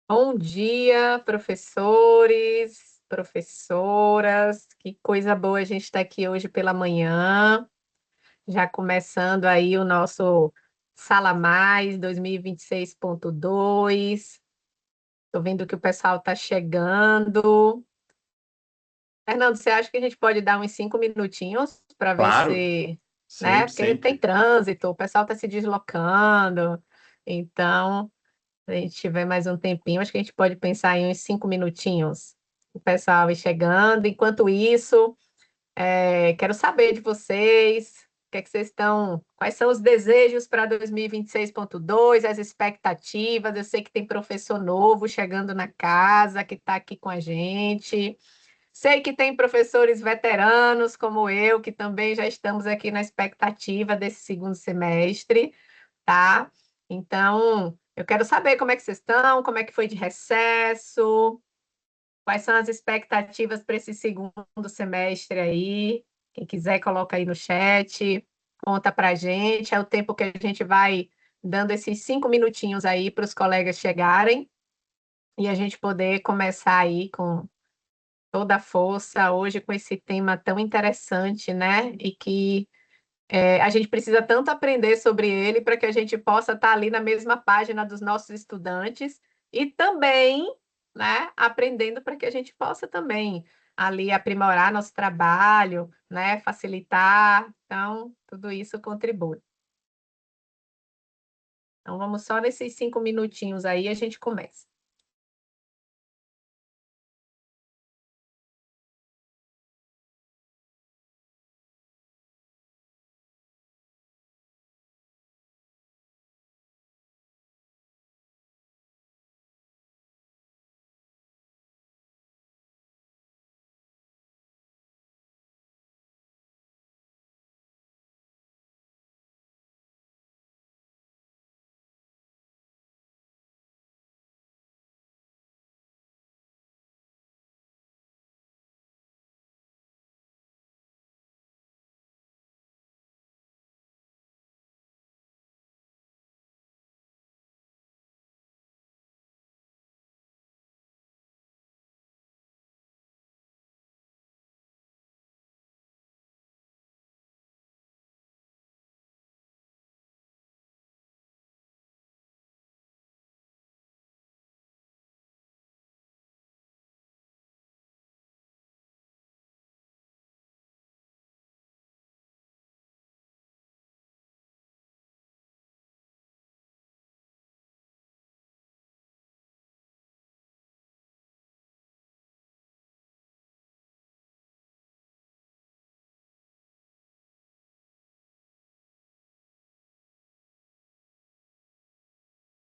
Bom dia, professores, professoras. Que coisa boa a gente estar aqui hoje pela manhã, já começando aí o nosso Sala Mais 2026.2. Estou vendo que o pessoal está chegando. Fernando, você acha que a gente pode dar uns 5 minutinhos para ver Claro, se, né? sempre, Porque tem sempre. trânsito, o pessoal está se deslocando. Então, se a gente tiver mais um tempinho, acho que a gente pode pensar em uns 5 minutinhos. O pessoal ir chegando. Enquanto isso, quero saber de vocês, o que é que vocês estão, quais são os desejos para 2026.2, as expectativas. Eu sei que tem professor novo chegando na casa, que está aqui com a gente. Sei que tem professores veteranos como eu, que também já estamos aqui na expectativa desse segundo semestre, tá? Então, eu quero saber como é que vocês estão, como é que foi de recesso, quais são as expectativas para esse segundo semestre aí. Quem quiser, coloca aí no chat, conta para a gente. É o tempo que a gente vai dando esses 5 minutinhos aí para os colegas chegarem e a gente poder começar aí com toda a força hoje com esse tema tão interessante, né? E que a gente precisa tanto aprender sobre ele para que a gente possa estar ali na mesma página dos nossos estudantes e também, né, aprendendo para que a gente possa também ali aprimorar nosso trabalho, né, facilitar. Então, tudo isso contribui. Então, vamos só nesses 5 minutinhos aí, a gente começa.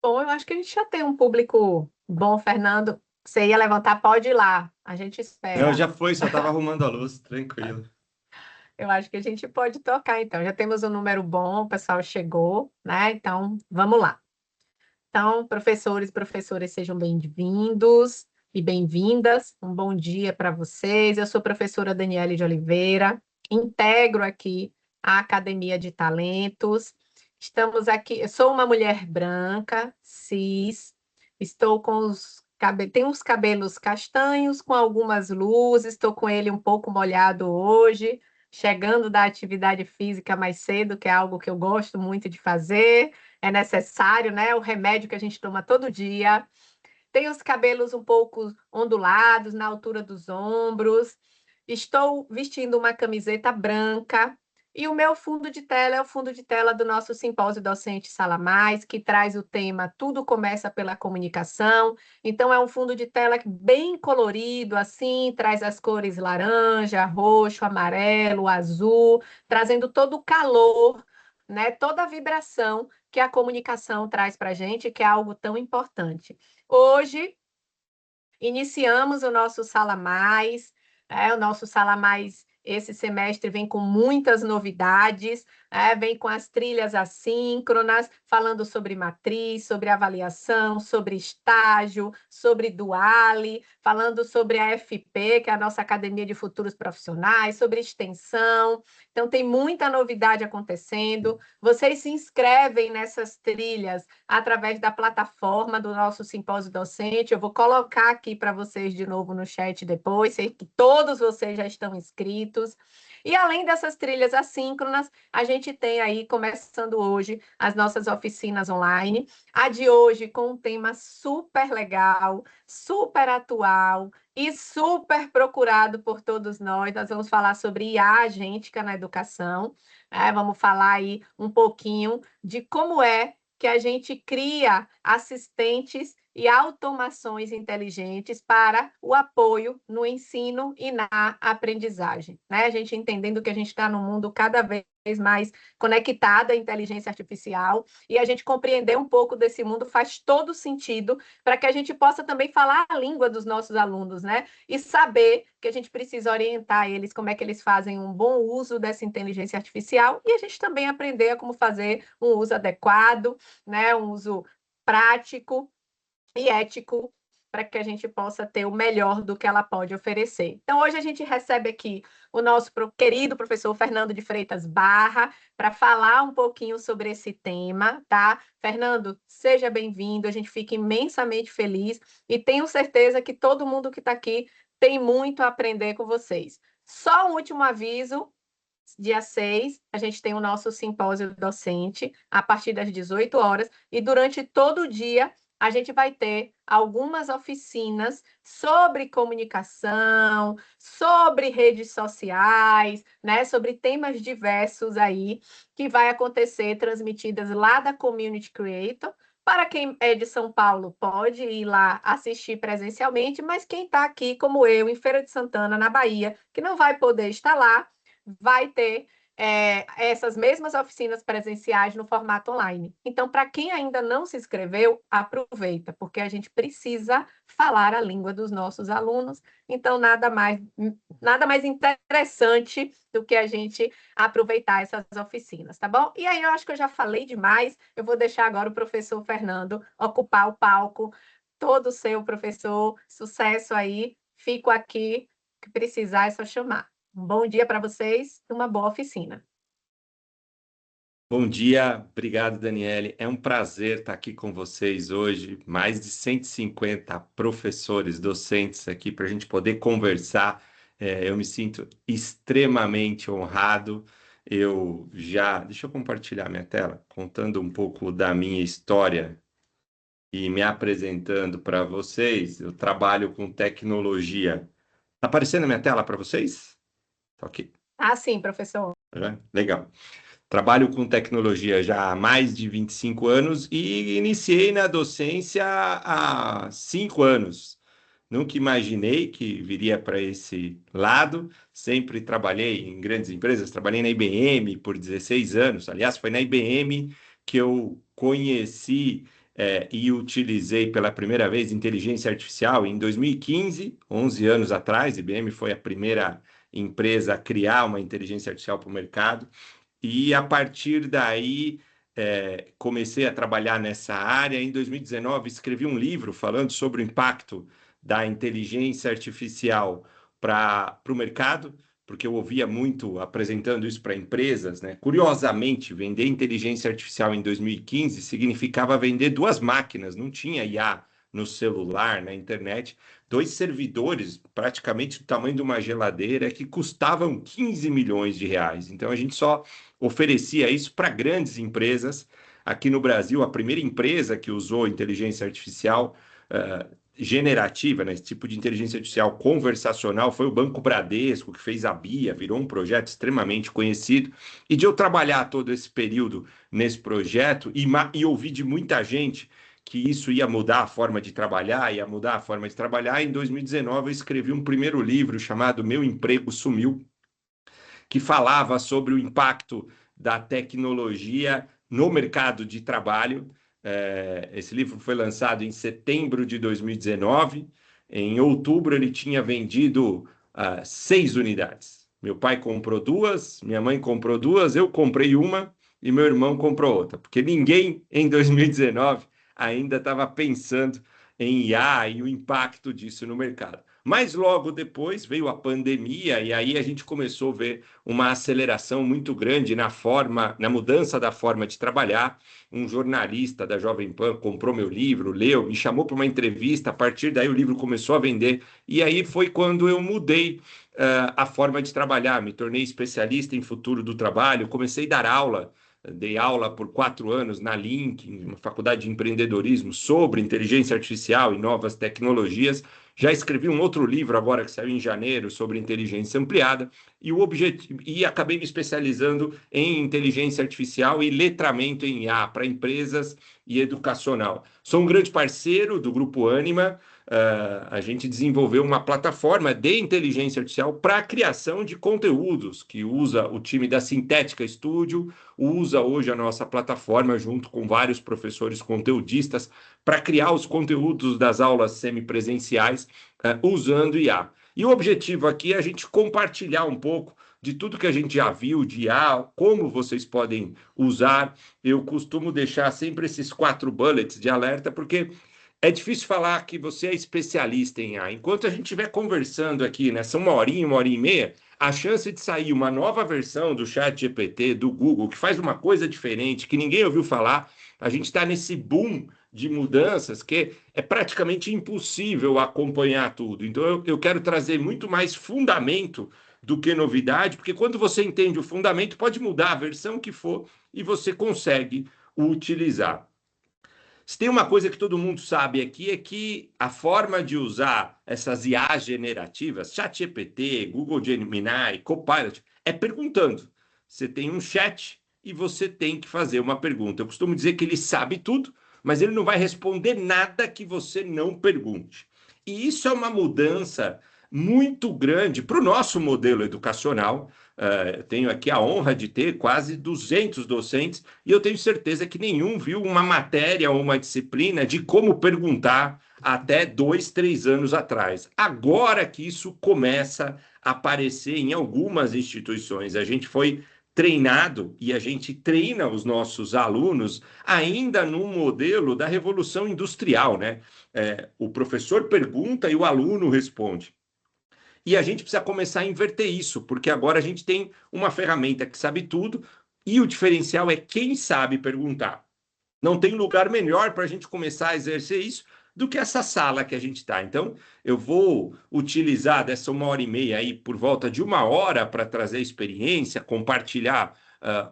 Bom, eu acho que a gente já tem um público bom, Fernando. Você ia levantar, pode ir lá, a gente Não, espera. já foi, só estava arrumando a luz, tranquilo. Eu acho que a gente pode tocar, então. Já temos um número bom, o pessoal chegou, né? Então, vamos lá. Então, professores, professoras, sejam bem-vindos e bem-vindas. Um bom dia para vocês. Eu sou a professora Daniele de Oliveira, integro aqui a Academia de Talentos. Estamos aqui, eu sou uma mulher branca, cis, estou com tenho os cabelos castanhos com algumas luzes, estou com ele um pouco molhado hoje, chegando da atividade física mais cedo, que é algo que eu gosto muito de fazer, é necessário, né? O remédio que a gente toma todo dia. Tem os cabelos um pouco ondulados na altura dos ombros. Estou vestindo uma camiseta branca. E o meu fundo de tela é o fundo de tela do nosso simpósio docente Sala Mais, que traz o tema Tudo Começa pela Comunicação. Então, é um fundo de tela bem colorido, assim, traz as cores laranja, roxo, amarelo, azul, trazendo todo o calor, né, toda a vibração que a comunicação traz para a gente, que é algo tão importante. Hoje, iniciamos o nosso Sala Mais, o nosso Sala Mais esse semestre vem com muitas novidades. vem com as trilhas assíncronas, falando sobre matriz, sobre avaliação, sobre estágio, sobre Duale, falando sobre a FP, que é a nossa Academia de Futuros Profissionais, sobre extensão. Então, tem muita novidade acontecendo. Vocês se inscrevem nessas trilhas através da plataforma do nosso simpósio docente. Eu vou colocar aqui para vocês de novo no chat depois, sei que todos vocês já estão inscritos. E além dessas trilhas assíncronas, a gente tem aí, começando hoje, as nossas oficinas online. A de hoje com um tema super legal, super atual e super procurado por todos nós. Nós vamos falar sobre IA agêntica na educação. Vamos falar aí um pouquinho de como é que a gente cria assistentes e automações inteligentes para o apoio no ensino e na aprendizagem, né? A gente entendendo que a gente está num mundo cada vez mais conectado à inteligência artificial e a gente compreender um pouco desse mundo faz todo sentido para que a gente possa também falar a língua dos nossos alunos, né? E saber que a gente precisa orientar eles como é que eles fazem um bom uso dessa inteligência artificial e a gente também aprender a como fazer um uso adequado, né? Um uso prático e ético para que a gente possa ter o melhor do que ela pode oferecer. Então, hoje a gente recebe aqui o nosso querido professor Fernando de Freitas Barra para falar um pouquinho sobre esse tema, tá? Fernando, seja bem-vindo, a gente fica imensamente feliz e tenho certeza que todo mundo que está aqui tem muito a aprender com vocês. Só um último aviso, dia 6, a gente tem o nosso simpósio docente, a partir das 18 horas, e durante todo o dia a gente vai ter algumas oficinas sobre comunicação, sobre redes sociais, né, sobre temas diversos aí, que vai acontecer, transmitidas lá da Community Creator. Para quem é de São Paulo, pode ir lá assistir presencialmente, mas quem está aqui, como eu, em Feira de Santana, na Bahia, que não vai poder estar lá, vai ter essas mesmas oficinas presenciais no formato online. Então, para quem ainda não se inscreveu, aproveita, porque a gente precisa falar a língua dos nossos alunos. Então, nada mais interessante do que a gente aproveitar essas oficinas, tá bom? E aí, eu acho que eu já falei demais, eu vou deixar agora o professor Fernando ocupar o palco. Todo seu, professor, sucesso aí. Fico aqui, que precisar é só chamar. Um bom dia para vocês e uma boa oficina. Bom dia, obrigado, Daniele. É um prazer estar aqui com vocês hoje. Mais de 150 professores, docentes aqui para a gente poder conversar. Eu me sinto extremamente honrado. Deixa eu compartilhar minha tela, contando um pouco da minha história e me apresentando para vocês. Eu trabalho com tecnologia. Está aparecendo a minha tela para vocês? Tá ok. Ah, sim, professor. Legal. Trabalho com tecnologia já há mais de 25 anos e iniciei na docência há 5 anos. Nunca imaginei que viria para esse lado. Sempre trabalhei em grandes empresas, trabalhei na IBM por 16 anos. Aliás, foi na IBM que eu conheci e utilizei pela primeira vez inteligência artificial em 2015, 11 anos atrás. A IBM foi a primeira empresa a criar uma inteligência artificial para o mercado. E a partir daí comecei a trabalhar nessa área. Em 2019, escrevi um livro falando sobre o impacto da inteligência artificial para o mercado, porque eu ouvia muito apresentando isso para empresas, né? Curiosamente, vender inteligência artificial em 2015 significava vender duas máquinas, não tinha IA no celular, na internet, dois servidores praticamente do tamanho de uma geladeira que custavam 15 milhões de reais. Então a gente só oferecia isso para grandes empresas. Aqui no Brasil, a primeira empresa que usou inteligência artificial generativa, né, esse tipo de inteligência artificial conversacional, foi o Banco Bradesco, que fez a BIA, virou um projeto extremamente conhecido. E de eu trabalhar todo esse período nesse projeto e ouvir de muita gente que isso ia mudar a forma de trabalhar, ia mudar a forma de trabalhar, em 2019 eu escrevi um primeiro livro chamado Meu Emprego Sumiu, que falava sobre o impacto da tecnologia no mercado de trabalho. Esse livro foi lançado em setembro de 2019. Em outubro, ele tinha vendido 6 unidades. Meu pai comprou duas, minha mãe comprou duas, eu comprei uma e meu irmão comprou outra, porque ninguém em 2019 ainda estava pensando em IA e o impacto disso no mercado. Mas logo depois veio a pandemia e aí a gente começou a ver uma aceleração muito grande na mudança da forma de trabalhar. Um jornalista da Jovem Pan comprou meu livro, leu, me chamou para uma entrevista. A partir daí o livro começou a vender e aí foi quando eu mudei a forma de trabalhar. Me tornei especialista em futuro do trabalho, comecei a dar aula. Dei aula por 4 anos na Link, uma faculdade de empreendedorismo, sobre inteligência artificial e novas tecnologias. Já escrevi um outro livro agora que saiu em janeiro sobre inteligência ampliada e acabei me especializando em inteligência artificial e letramento em IA para empresas e educacional. Sou um grande parceiro do Grupo Ânima. A gente desenvolveu uma plataforma de inteligência artificial para a criação de conteúdos, que usa o time da Sintética Studio, usa hoje a nossa plataforma junto com vários professores conteudistas para criar os conteúdos das aulas semipresenciais usando IA. E o objetivo aqui é a gente compartilhar um pouco de tudo que a gente já viu de IA, como vocês podem usar. Eu costumo deixar sempre esses 4 bullets de alerta, porque é difícil falar que você é especialista em IA. Enquanto a gente estiver conversando aqui, nessa uma horinha e meia, a chance de sair uma nova versão do ChatGPT, do Google, que faz uma coisa diferente, que ninguém ouviu falar, a gente está nesse boom de mudanças que é praticamente impossível acompanhar tudo. Então, eu quero trazer muito mais fundamento do que novidade, porque quando você entende o fundamento, pode mudar a versão que for e você consegue utilizar. Se tem uma coisa que todo mundo sabe aqui é que a forma de usar essas IA generativas, ChatGPT, Google Gemini, Copilot, é perguntando. Você tem um chat e você tem que fazer uma pergunta. Eu costumo dizer que ele sabe tudo, mas ele não vai responder nada que você não pergunte. E isso é uma mudança muito grande para o nosso modelo educacional. Eu tenho aqui a honra de ter quase 200 docentes e eu tenho certeza que nenhum viu uma matéria ou uma disciplina de como perguntar até 2, 3 anos atrás. Agora que isso começa a aparecer em algumas instituições, a gente foi treinado e a gente treina os nossos alunos ainda no modelo da Revolução Industrial, né? O professor pergunta e o aluno responde. E a gente precisa começar a inverter isso, porque agora a gente tem uma ferramenta que sabe tudo e o diferencial é quem sabe perguntar. Não tem lugar melhor para a gente começar a exercer isso do que essa sala que a gente está. Então, eu vou utilizar dessa uma hora e meia aí por volta de uma hora para trazer experiência, compartilhar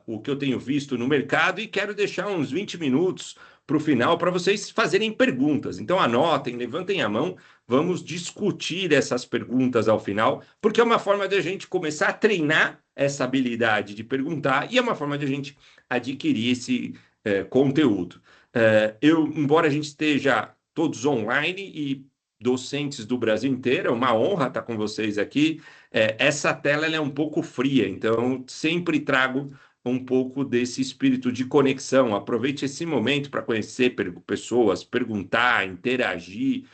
o que eu tenho visto no mercado e quero deixar uns 20 minutos para o final para vocês fazerem perguntas. Então, anotem, levantem a mão, vamos discutir essas perguntas ao final, porque é uma forma de a gente começar a treinar essa habilidade de perguntar e é uma forma de a gente adquirir esse conteúdo. Embora a gente esteja todos online e docentes do Brasil inteiro, é uma honra estar com vocês aqui. Essa tela ela é um pouco fria, então sempre trago um pouco desse espírito de conexão. Aproveite esse momento para conhecer pessoas, perguntar, interagir.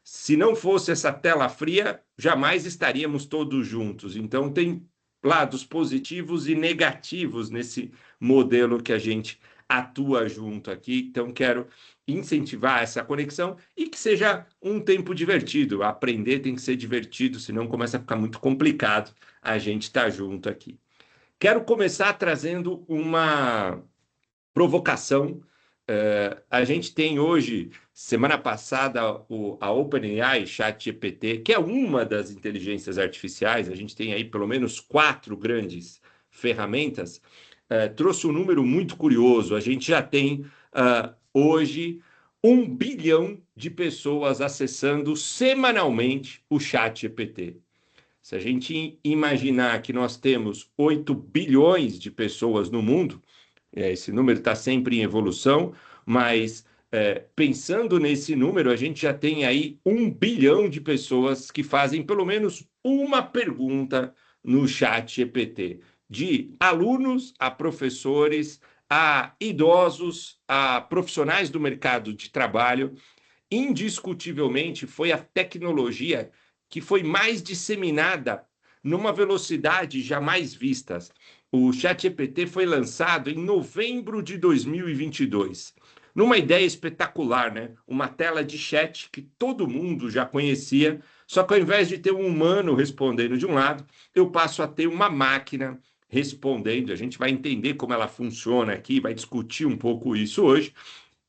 Se não fosse essa tela fria, jamais estaríamos todos juntos. Então, tem lados positivos e negativos nesse modelo que a gente atua junto aqui. Então, quero incentivar essa conexão e que seja um tempo divertido. Aprender tem que ser divertido, senão começa a ficar muito complicado a gente estar junto aqui. Quero começar trazendo uma provocação. A gente tem hoje, semana passada, a OpenAI, ChatGPT, que é uma das inteligências artificiais, a gente tem aí pelo menos 4 grandes ferramentas, trouxe um número muito curioso. A gente já tem hoje 1 bilhão de pessoas acessando semanalmente o ChatGPT. Se a gente imaginar que nós temos 8 bilhões de pessoas no mundo, esse número está sempre em evolução, mas pensando nesse número, a gente já tem aí 1 bilhão de pessoas que fazem pelo menos uma pergunta no ChatGPT, de alunos a professores, a idosos, a profissionais do mercado de trabalho. Indiscutivelmente, foi a tecnologia que foi mais disseminada numa velocidade jamais vistas. O ChatGPT foi lançado em novembro de 2022, numa ideia espetacular, né? Uma tela de chat que todo mundo já conhecia, só que ao invés de ter um humano respondendo de um lado, eu passo a ter uma máquina respondendo. A gente vai entender como ela funciona aqui, vai discutir um pouco isso hoje.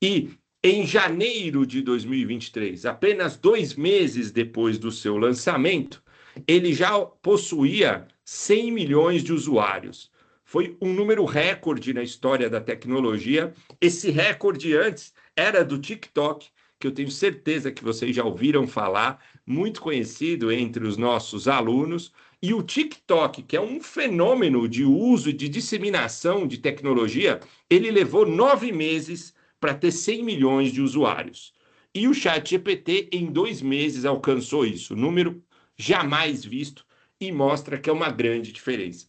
E em janeiro de 2023, apenas 2 meses depois do seu lançamento, ele já possuía 100 milhões de usuários. Foi um número recorde na história da tecnologia. Esse recorde antes era do TikTok, que eu tenho certeza que vocês já ouviram falar, muito conhecido entre os nossos alunos. E o TikTok, que é um fenômeno de uso e de disseminação de tecnologia, ele levou 9 meses para ter 100 milhões de usuários. E o ChatGPT, em 2 meses, alcançou isso, número jamais visto, e mostra que é uma grande diferença.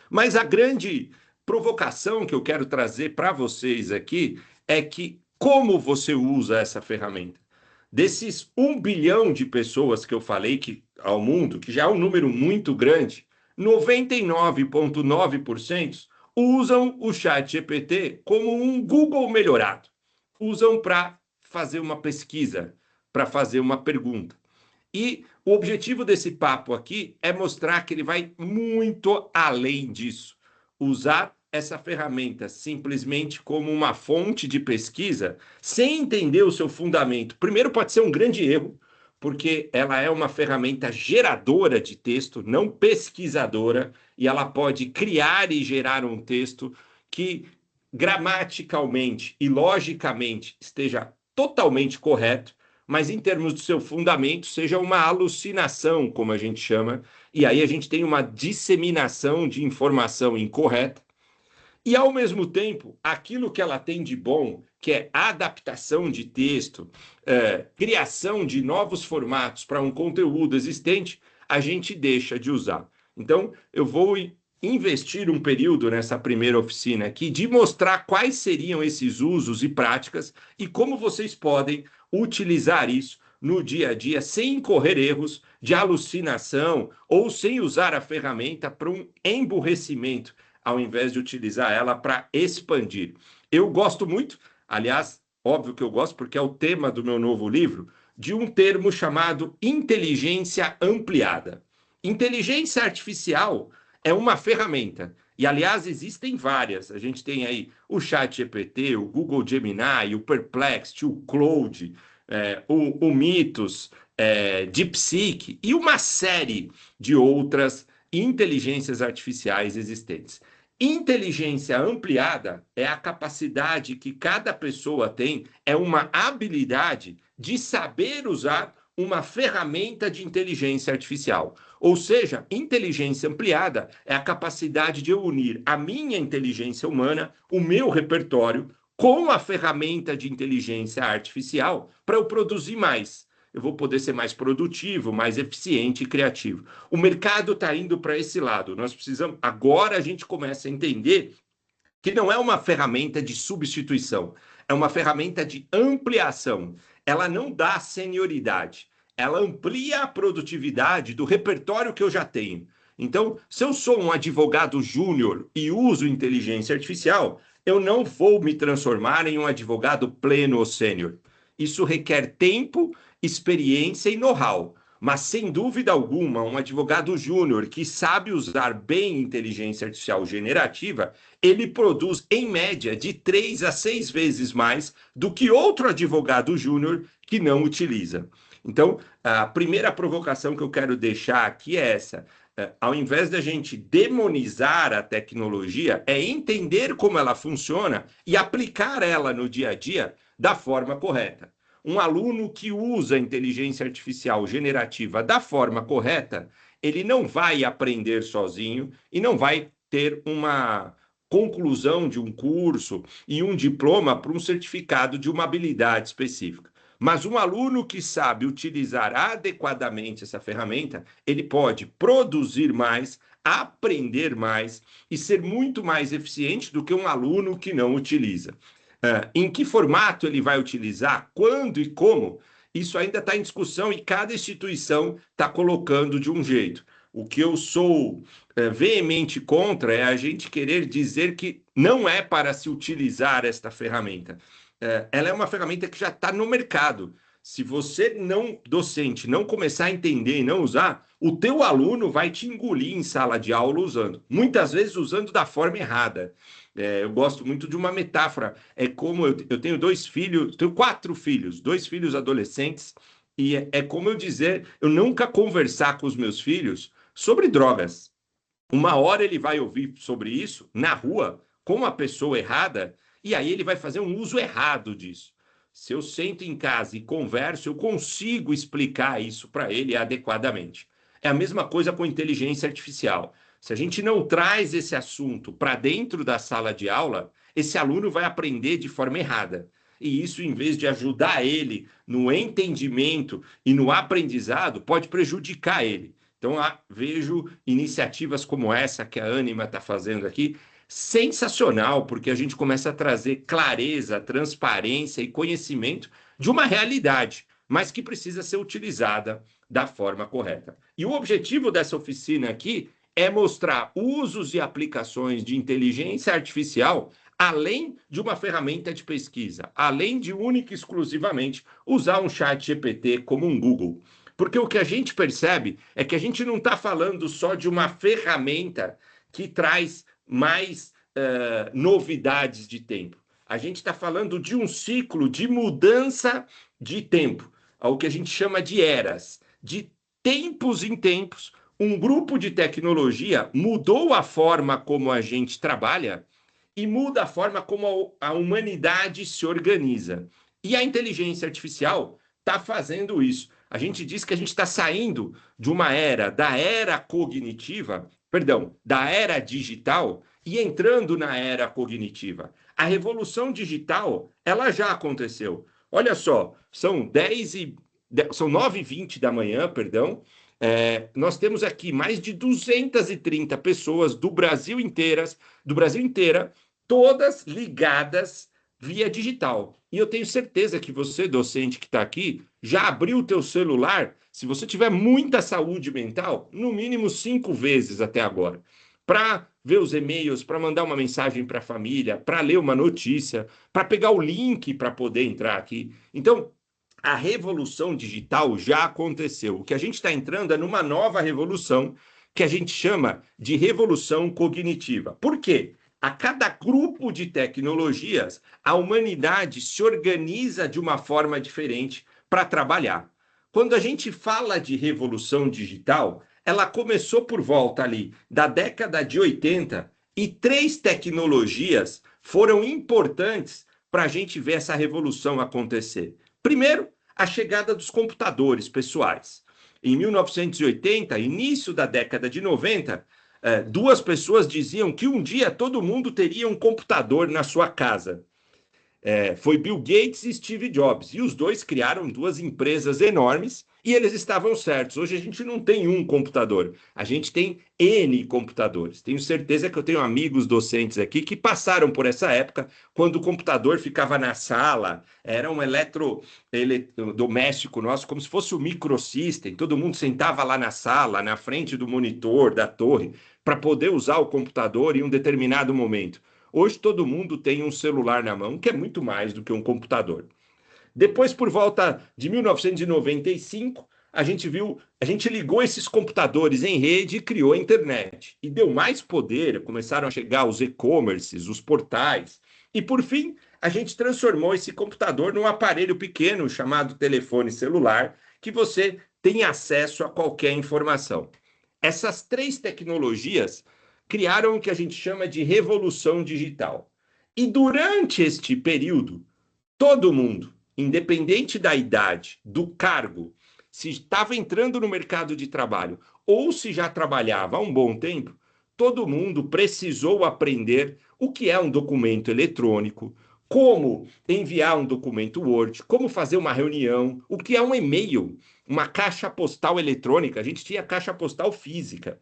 Mas a grande provocação que eu quero trazer para vocês aqui é que como você usa essa ferramenta? Desses 1 bilhão de pessoas que eu falei que ao mundo, que já é um número muito grande, 99,9% usam o ChatGPT como um Google melhorado. Usam para fazer uma pesquisa, para fazer uma pergunta. E o objetivo desse papo aqui é mostrar que ele vai muito além disso. Usar essa ferramenta simplesmente como uma fonte de pesquisa, sem entender o seu fundamento. Primeiro, pode ser um grande erro, porque ela é uma ferramenta geradora de texto, não pesquisadora, e ela pode criar e gerar um texto que gramaticalmente e logicamente esteja totalmente correto, mas em termos do seu fundamento, seja uma alucinação, como a gente chama, e aí a gente tem uma disseminação de informação incorreta, e ao mesmo tempo, aquilo que ela tem de bom, que é adaptação de texto, criação de novos formatos para um conteúdo existente, a gente deixa de usar. Então, eu vou investir um período nessa primeira oficina aqui de mostrar quais seriam esses usos e práticas e como vocês podem utilizar isso no dia a dia sem incorrer erros de alucinação ou sem usar a ferramenta para um emburrecimento, ao invés de utilizar ela para expandir. Eu gosto muito, aliás, óbvio que eu gosto porque é o tema do meu novo livro, de um termo chamado inteligência ampliada. Inteligência artificial é uma ferramenta. E, aliás, existem várias. A gente tem aí o ChatGPT, o Google Gemini, o Perplexity, o Claude, o Mythos, DeepSeek e uma série de outras inteligências artificiais existentes. Inteligência ampliada é a capacidade que cada pessoa tem, é uma habilidade de saber usar uma ferramenta de inteligência artificial. Ou seja, inteligência ampliada é a capacidade de eu unir a minha inteligência humana, o meu repertório, com a ferramenta de inteligência artificial para eu produzir mais. Eu vou poder ser mais produtivo, mais eficiente e criativo. O mercado está indo para esse lado. Nós precisamos. Agora a gente começa a entender que não é uma ferramenta de substituição, é uma ferramenta de ampliação. Ela não dá senioridade, ela amplia a produtividade do repertório que eu já tenho. Então, se eu sou um advogado júnior e uso inteligência artificial, eu não vou me transformar em um advogado pleno ou sênior. Isso requer tempo, experiência e know-how. Mas, sem dúvida alguma, um advogado júnior que sabe usar bem inteligência artificial generativa, ele produz, em média, de 3 a 6 vezes mais do que outro advogado júnior que não utiliza. Então, a primeira provocação que eu quero deixar aqui é essa. Ao invés da gente demonizar a tecnologia, é entender como ela funciona e aplicar ela no dia a dia da forma correta. Um aluno que usa a inteligência artificial generativa da forma correta, ele não vai aprender sozinho e não vai ter uma conclusão de um curso e um diploma para um certificado de uma habilidade específica. Mas um aluno que sabe utilizar adequadamente essa ferramenta, ele pode produzir mais, aprender mais e ser muito mais eficiente do que um aluno que não utiliza. Em que formato ele vai utilizar, quando e como, isso ainda está em discussão e cada instituição está colocando de um jeito. O que eu sou veemente contra é a gente querer dizer que não é para se utilizar esta ferramenta. Ela é uma ferramenta que já está no mercado. Se você não, docente, não começar a entender e não usar, o teu aluno vai te engolir em sala de aula usando. Muitas vezes usando da forma errada. Eu gosto muito de uma metáfora. É como eu tenho dois filhos, tenho quatro filhos, dois filhos adolescentes, e é como eu dizer, eu nunca conversar com os meus filhos sobre drogas. Uma hora ele vai ouvir sobre isso na rua, com a pessoa errada, e aí ele vai fazer um uso errado disso. Se eu sento em casa e converso, eu consigo explicar isso para ele adequadamente. É a mesma coisa com inteligência artificial. Se a gente não traz esse assunto para dentro da sala de aula, esse aluno vai aprender de forma errada. E isso, em vez de ajudar ele no entendimento e no aprendizado, pode prejudicar ele. Então, vejo iniciativas como essa que a Anima está fazendo aqui, sensacional, porque a gente começa a trazer clareza, transparência e conhecimento de uma realidade, mas que precisa ser utilizada da forma correta. E o objetivo dessa oficina aqui é mostrar usos e aplicações de inteligência artificial além de uma ferramenta de pesquisa, além de única e exclusivamente usar um chat GPT como um Google. Porque o que a gente percebe é que a gente não está falando só de uma ferramenta que traz mais novidades de tempo. A gente está falando de um ciclo de mudança de tempo, ao que a gente chama de eras. De tempos em tempos, um grupo de tecnologia mudou a forma como a gente trabalha e muda a forma como a humanidade se organiza. E a inteligência artificial está fazendo isso. A gente diz que a gente está saindo de uma era, da era cognitiva, perdão, da era digital e entrando na era cognitiva. A revolução digital, ela já aconteceu. Olha só, são 9h20 da manhã, perdão. Nós temos aqui mais de 230 pessoas do Brasil inteira, todas ligadas via digital. E eu tenho certeza que você, docente que está aqui, já abriu o teu celular, se você tiver muita saúde mental, no mínimo 5 vezes até agora, para ver os e-mails, para mandar uma mensagem para a família, para ler uma notícia, para pegar o link para poder entrar aqui. Então, a revolução digital já aconteceu. O que a gente está entrando é numa nova revolução que a gente chama de revolução cognitiva. Por quê? A cada grupo de tecnologias, a humanidade se organiza de uma forma diferente para trabalhar. Quando a gente fala de revolução digital, ela começou por volta ali da década de 80 e 3 tecnologias foram importantes para a gente ver essa revolução acontecer. Primeiro, a chegada dos computadores pessoais. Em 1980, início da década de 90, duas pessoas diziam que um dia todo mundo teria um computador na sua casa. Foi Bill Gates e Steve Jobs. E os dois criaram duas empresas enormes e eles estavam certos. Hoje a gente não tem um computador, a gente tem N computadores. Tenho certeza que eu tenho amigos docentes aqui que passaram por essa época, quando o computador ficava na sala, era um eletrodoméstico nosso, como se fosse um microsystem. Todo mundo sentava lá na sala, na frente do monitor, da torre, para poder usar o computador em um determinado momento. Hoje todo mundo tem um celular na mão, que é muito mais do que um computador. Depois, por volta de 1995, a gente ligou esses computadores em rede e criou a internet. E deu mais poder, começaram a chegar os e-commerces, os portais. E, por fim, a gente transformou esse computador num aparelho pequeno chamado telefone celular, que você tem acesso a qualquer informação. Essas 3 tecnologias criaram o que a gente chama de revolução digital. E durante este período, todo mundo, independente da idade, do cargo, se estava entrando no mercado de trabalho ou se já trabalhava há um bom tempo, todo mundo precisou aprender o que é um documento eletrônico, como enviar um documento Word, como fazer uma reunião, o que é um e-mail, uma caixa postal eletrônica. A gente tinha caixa postal física.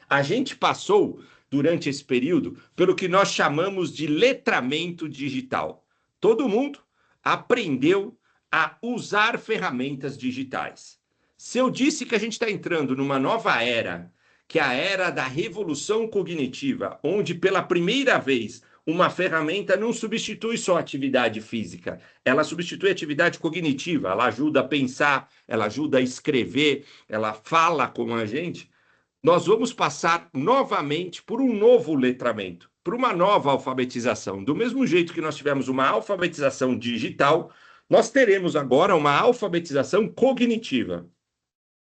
A gente passou, durante esse período, pelo que nós chamamos de letramento digital. Todo mundo aprendeu a usar ferramentas digitais. Se eu disse que a gente está entrando numa nova era, que é a era da revolução cognitiva, onde pela primeira vez uma ferramenta não substitui só a atividade física, ela substitui a atividade cognitiva, ela ajuda a pensar, ela ajuda a escrever, ela fala com a gente. Nós vamos passar novamente por um novo letramento, por uma nova alfabetização. Do mesmo jeito que nós tivemos uma alfabetização digital, nós teremos agora uma alfabetização cognitiva.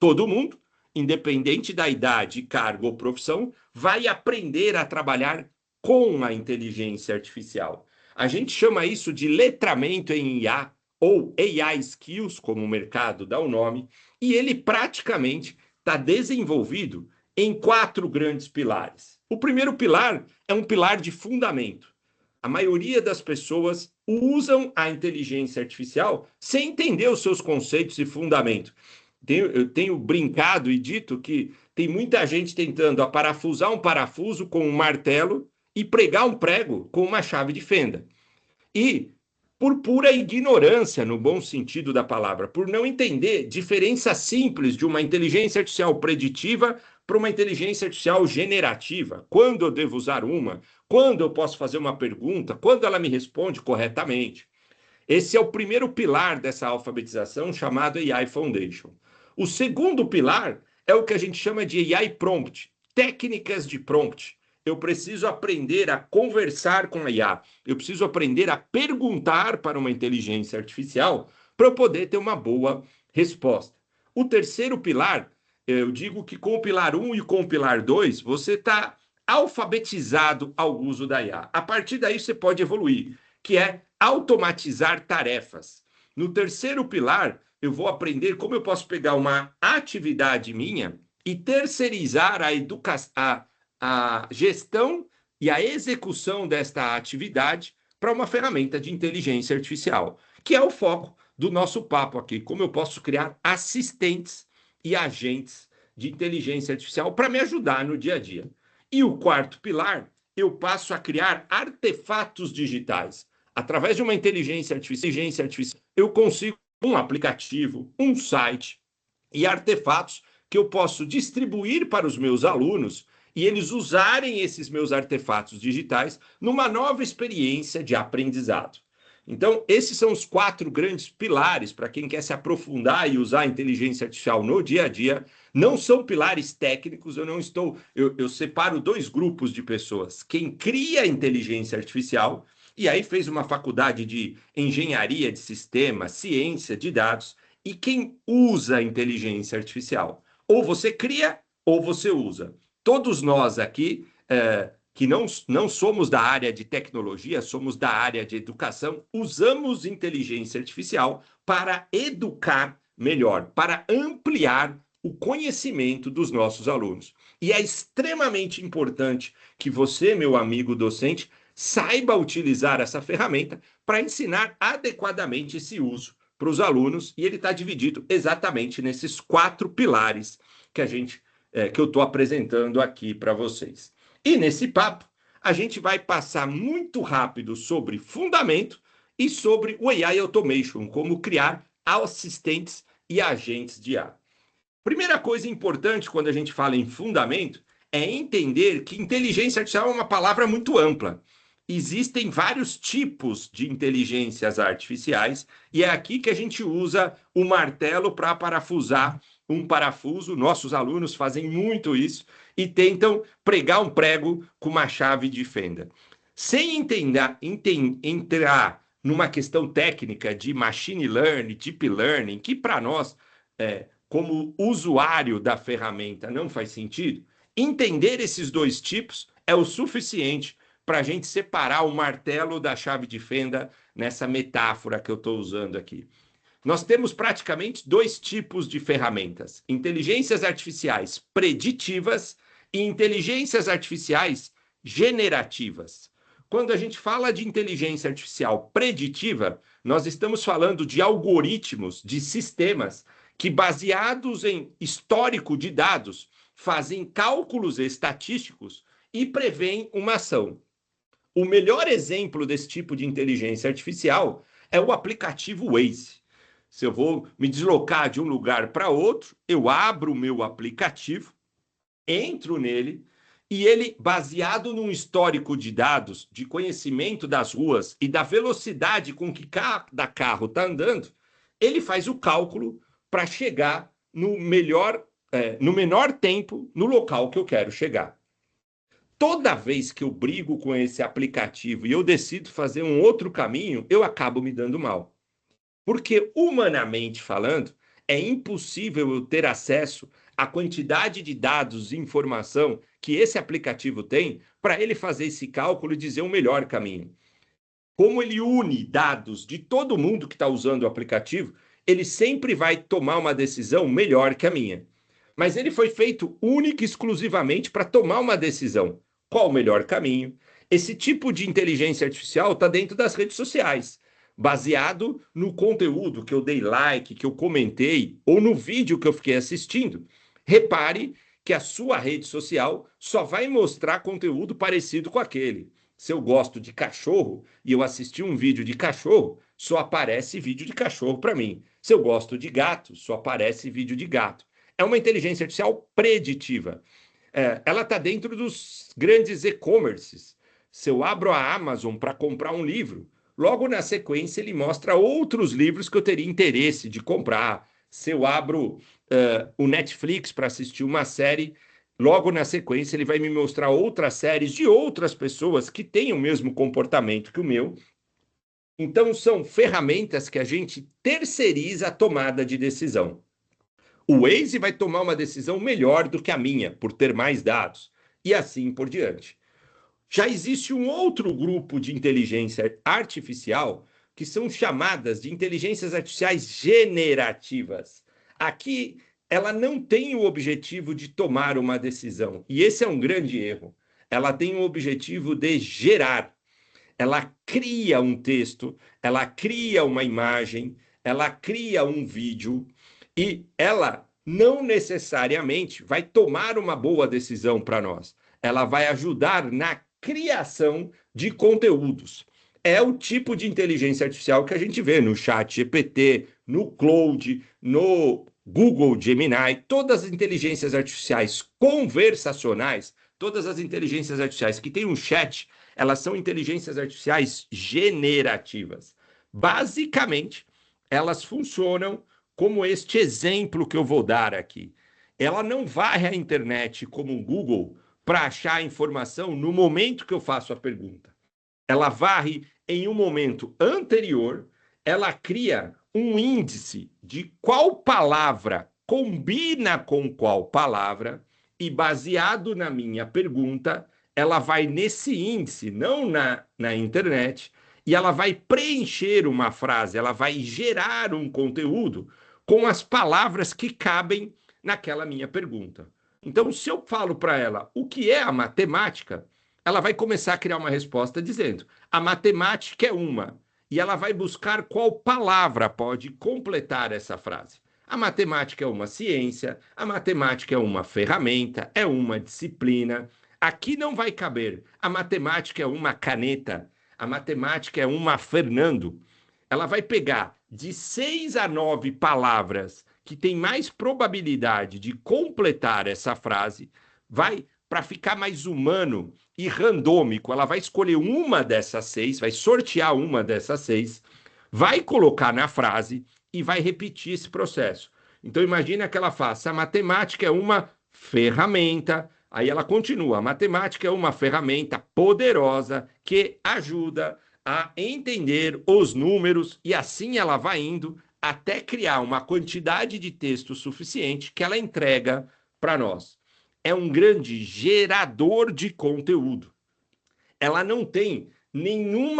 Todo mundo, independente da idade, cargo ou profissão, vai aprender a trabalhar com a inteligência artificial. A gente chama isso de letramento em IA, ou AI Skills, como o mercado dá o nome, e ele praticamente está desenvolvido em 4 grandes pilares. O primeiro pilar é um pilar de fundamento. A maioria das pessoas usam a inteligência artificial sem entender os seus conceitos e fundamento. Eu tenho brincado e dito que tem muita gente tentando aparafusar um parafuso com um martelo e pregar um prego com uma chave de fenda. E por pura ignorância, no bom sentido da palavra, por não entender diferença simples de uma inteligência artificial preditiva para uma inteligência artificial generativa. Quando eu devo usar uma? Quando eu posso fazer uma pergunta? Quando ela me responde corretamente? Esse é o primeiro pilar dessa alfabetização, chamado AI Foundation. O segundo pilar é o que a gente chama de AI Prompt, técnicas de prompt. Eu preciso aprender a conversar com a IA. Eu preciso aprender a perguntar para uma inteligência artificial para eu poder ter uma boa resposta. O terceiro pilar, eu digo que com o pilar 1 e com o pilar 2, você está alfabetizado ao uso da IA. A partir daí, você pode evoluir, que é automatizar tarefas. No terceiro pilar, eu vou aprender como eu posso pegar uma atividade minha e terceirizar a gestão e a execução desta atividade para uma ferramenta de inteligência artificial, que é o foco do nosso papo aqui. Como eu posso criar assistentes e agentes de inteligência artificial para me ajudar no dia a dia. E o quarto pilar, eu passo a criar artefatos digitais. Através de uma inteligência artificial, eu consigo um aplicativo, um site e artefatos que eu posso distribuir para os meus alunos e eles usarem esses meus artefatos digitais numa nova experiência de aprendizado. Então, esses são os 4 grandes pilares para quem quer se aprofundar e usar a inteligência artificial no dia a dia. Não são pilares técnicos, eu separo 2 grupos de pessoas. Quem cria a inteligência artificial e aí fez uma faculdade de engenharia de sistemas, ciência de dados, e quem usa a inteligência artificial. Ou você cria, ou você usa. Todos nós aqui, que não somos da área de tecnologia, somos da área de educação, usamos inteligência artificial para educar melhor, para ampliar o conhecimento dos nossos alunos. E é extremamente importante que você, meu amigo docente, saiba utilizar essa ferramenta para ensinar adequadamente esse uso para os alunos, e ele está dividido exatamente nesses 4 pilares que que eu estou apresentando aqui para vocês. E nesse papo, a gente vai passar muito rápido sobre fundamento e sobre o AI Automation, como criar assistentes e agentes de IA. Primeira coisa importante quando a gente fala em fundamento é entender que inteligência artificial é uma palavra muito ampla. Existem vários tipos de inteligências artificiais e é aqui que a gente usa o martelo para parafusar um parafuso. Nossos alunos fazem muito isso e tentam pregar um prego com uma chave de fenda. Sem entrar numa questão técnica de machine learning, deep learning, que para nós, como usuário da ferramenta, não faz sentido, entender esses 2 tipos é o suficiente para a gente separar o martelo da chave de fenda nessa metáfora que eu estou usando aqui. Nós temos praticamente 2 tipos de ferramentas: inteligências artificiais preditivas e inteligências artificiais generativas. Quando a gente fala de inteligência artificial preditiva, nós estamos falando de algoritmos, de sistemas que, baseados em histórico de dados, fazem cálculos estatísticos e preveem uma ação. O melhor exemplo desse tipo de inteligência artificial é o aplicativo Waze. Se eu vou me deslocar de um lugar para outro, eu abro o meu aplicativo, entro nele e ele, baseado num histórico de dados, de conhecimento das ruas e da velocidade com que cada carro está andando, ele faz o cálculo para chegar no menor tempo no local que eu quero chegar. Toda vez que eu brigo com esse aplicativo e eu decido fazer um outro caminho, eu acabo me dando mal. Porque, humanamente falando, é impossível eu ter acesso à quantidade de dados e informação que esse aplicativo tem para ele fazer esse cálculo e dizer o melhor caminho. Como ele une dados de todo mundo que está usando o aplicativo, ele sempre vai tomar uma decisão melhor que a minha. Mas ele foi feito único e exclusivamente para tomar uma decisão. Qual o melhor caminho? Esse tipo de inteligência artificial está dentro das redes sociais, baseado no conteúdo que eu dei like, que eu comentei, ou no vídeo que eu fiquei assistindo. Repare que a sua rede social só vai mostrar conteúdo parecido com aquele. Se eu gosto de cachorro e eu assisti um vídeo de cachorro, só aparece vídeo de cachorro para mim. Se eu gosto de gato, só aparece vídeo de gato. É uma inteligência artificial preditiva. Ela está dentro dos grandes e-commerces. Se eu abro a Amazon para comprar um livro, logo na sequência ele mostra outros livros que eu teria interesse de comprar. Se eu abro o Netflix para assistir uma série, logo na sequência ele vai me mostrar outras séries de outras pessoas que têm o mesmo comportamento que o meu. Então são ferramentas que a gente terceiriza a tomada de decisão. O Waze vai tomar uma decisão melhor do que a minha, por ter mais dados, e assim por diante. Já existe um outro grupo de inteligência artificial que são chamadas de inteligências artificiais generativas. Aqui, ela não tem o objetivo de tomar uma decisão, e esse é um grande erro. Ela tem o objetivo de gerar. Ela cria um texto, ela cria uma imagem, ela cria um vídeo, e ela não necessariamente vai tomar uma boa decisão para nós. Ela vai ajudar na criação de conteúdos. É o tipo de inteligência artificial que a gente vê no Chat GPT, no Claude, no Google Gemini, todas as inteligências artificiais conversacionais, todas as inteligências artificiais que têm um chat, elas são inteligências artificiais generativas. Basicamente, elas funcionam como este exemplo que eu vou dar aqui. Ela não varre a internet como o Google para achar a informação no momento que eu faço a pergunta. Ela varre em um momento anterior, ela cria um índice de qual palavra combina com qual palavra e, baseado na minha pergunta, ela vai nesse índice, não na internet, e ela vai preencher uma frase, ela vai gerar um conteúdo com as palavras que cabem naquela minha pergunta. Então, se eu falo para ela o que é a matemática, ela vai começar a criar uma resposta dizendo: a matemática é uma, e ela vai buscar qual palavra pode completar essa frase. A matemática é uma ciência, a matemática é uma ferramenta, é uma disciplina. Aqui não vai caber. A matemática é uma caneta, a matemática é uma Fernando. Ela vai pegar de 6 a 9 palavras que tem mais probabilidade de completar essa frase, vai para ficar mais humano e randômico. Ela vai escolher uma dessas 6, vai sortear uma dessas 6, vai colocar na frase e vai repetir esse processo. Então imagina que ela faça: a matemática é uma ferramenta. Aí ela continua: a matemática é uma ferramenta poderosa que ajuda a entender os números, e assim ela vai indo até criar uma quantidade de texto suficiente que ela entrega para nós. É um grande gerador de conteúdo. Ela não tem nenhum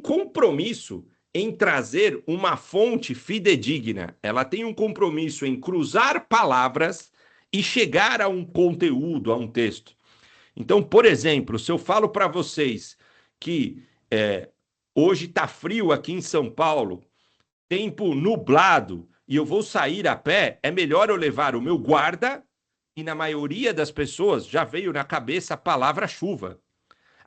compromisso em trazer uma fonte fidedigna. Ela tem um compromisso em cruzar palavras e chegar a um conteúdo, a um texto. Então, por exemplo, se eu falo para vocês que hoje está frio aqui em São Paulo, tempo nublado, e eu vou sair a pé, é melhor eu levar o meu guarda, e na maioria das pessoas já veio na cabeça a palavra chuva.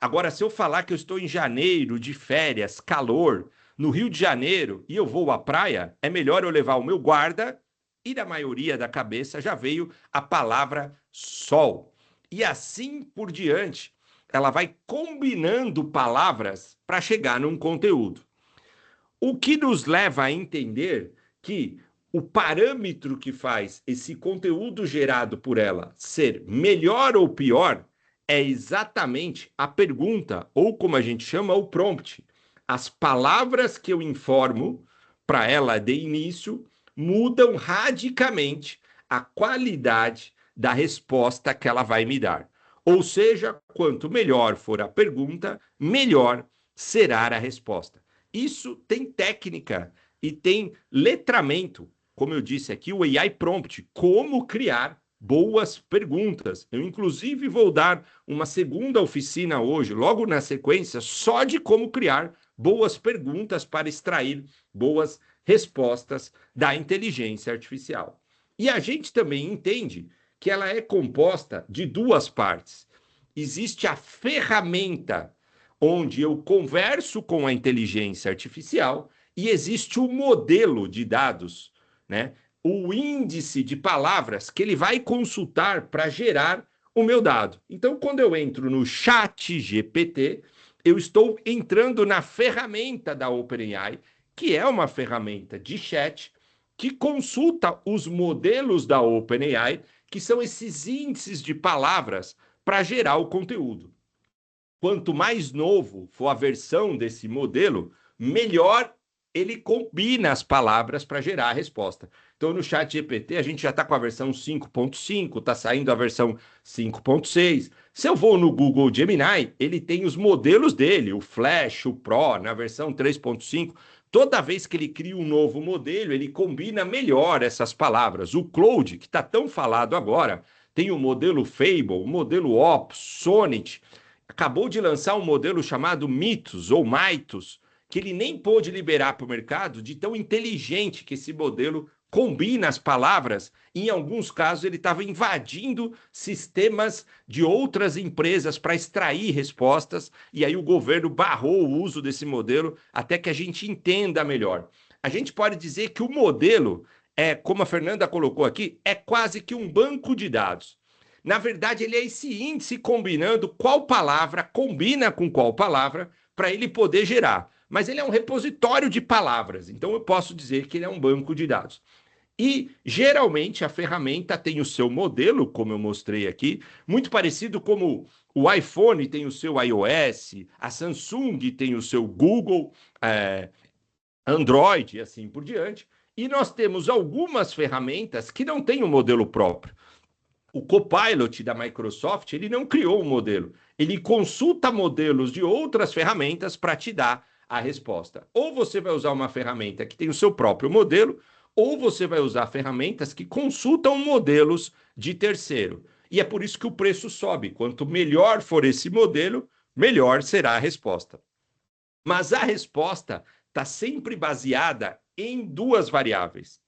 Agora, se eu falar que eu estou em janeiro, de férias, calor, no Rio de Janeiro e eu vou à praia, é melhor eu levar o meu guarda e na maioria da cabeça já veio a palavra sol. E assim por diante, ela vai combinando palavras para chegar num conteúdo. O que nos leva a entender que o parâmetro que faz esse conteúdo gerado por ela ser melhor ou pior é exatamente a pergunta, ou como a gente chama, o prompt. As palavras que eu informo para ela de início mudam radicalmente a qualidade da resposta que ela vai me dar. Ou seja, quanto melhor for a pergunta, melhor será a resposta. Isso tem técnica e tem letramento, como eu disse aqui, o AI Prompt, como criar boas perguntas. Eu, inclusive, vou dar uma segunda oficina hoje, logo na sequência, só de como criar boas perguntas para extrair boas respostas da inteligência artificial. E a gente também entende que ela é composta de duas partes. Existe a ferramenta onde eu converso com a inteligência artificial e existe o modelo de dados, né? O índice de palavras que ele vai consultar para gerar o meu dado. Então, quando eu entro no chat GPT, eu estou entrando na ferramenta da OpenAI, que é uma ferramenta de chat que consulta os modelos da OpenAI, que são esses índices de palavras para gerar o conteúdo. Quanto mais novo for a versão desse modelo, melhor ele combina as palavras para gerar a resposta. Então, no chat GPT, a gente já está com a versão 5.5, está saindo a versão 5.6. Se eu vou no Google Gemini, ele tem os modelos dele, o Flash, o Pro, na versão 3.5. Toda vez que ele cria um novo modelo, ele combina melhor essas palavras. O Claude, que está tão falado agora, tem o modelo Fable, o modelo Opus, Sonnet. Acabou de lançar um modelo chamado Mitos ou Maitos, que ele nem pôde liberar para o mercado de tão inteligente que esse modelo combina as palavras. Em alguns casos, ele estava invadindo sistemas de outras empresas para extrair respostas, e aí o governo barrou o uso desse modelo até que a gente entenda melhor. A gente pode dizer que o modelo, como a Fernanda colocou aqui, é quase que um banco de dados. Na verdade, ele é esse índice combinando qual palavra combina com qual palavra para ele poder gerar. Mas ele é um repositório de palavras, então eu posso dizer que ele é um banco de dados. E, geralmente, a ferramenta tem o seu modelo, como eu mostrei aqui, muito parecido como o iPhone tem o seu iOS, a Samsung tem o seu Google, Android e assim por diante. E nós temos algumas ferramentas que não têm um modelo próprio. O Copilot da Microsoft, ele não criou um modelo. Ele consulta modelos de outras ferramentas para te dar a resposta. Ou você vai usar uma ferramenta que tem o seu próprio modelo, ou você vai usar ferramentas que consultam modelos de terceiro. E é por isso que o preço sobe. Quanto melhor for esse modelo, melhor será a resposta. Mas a resposta está sempre baseada em duas variáveis.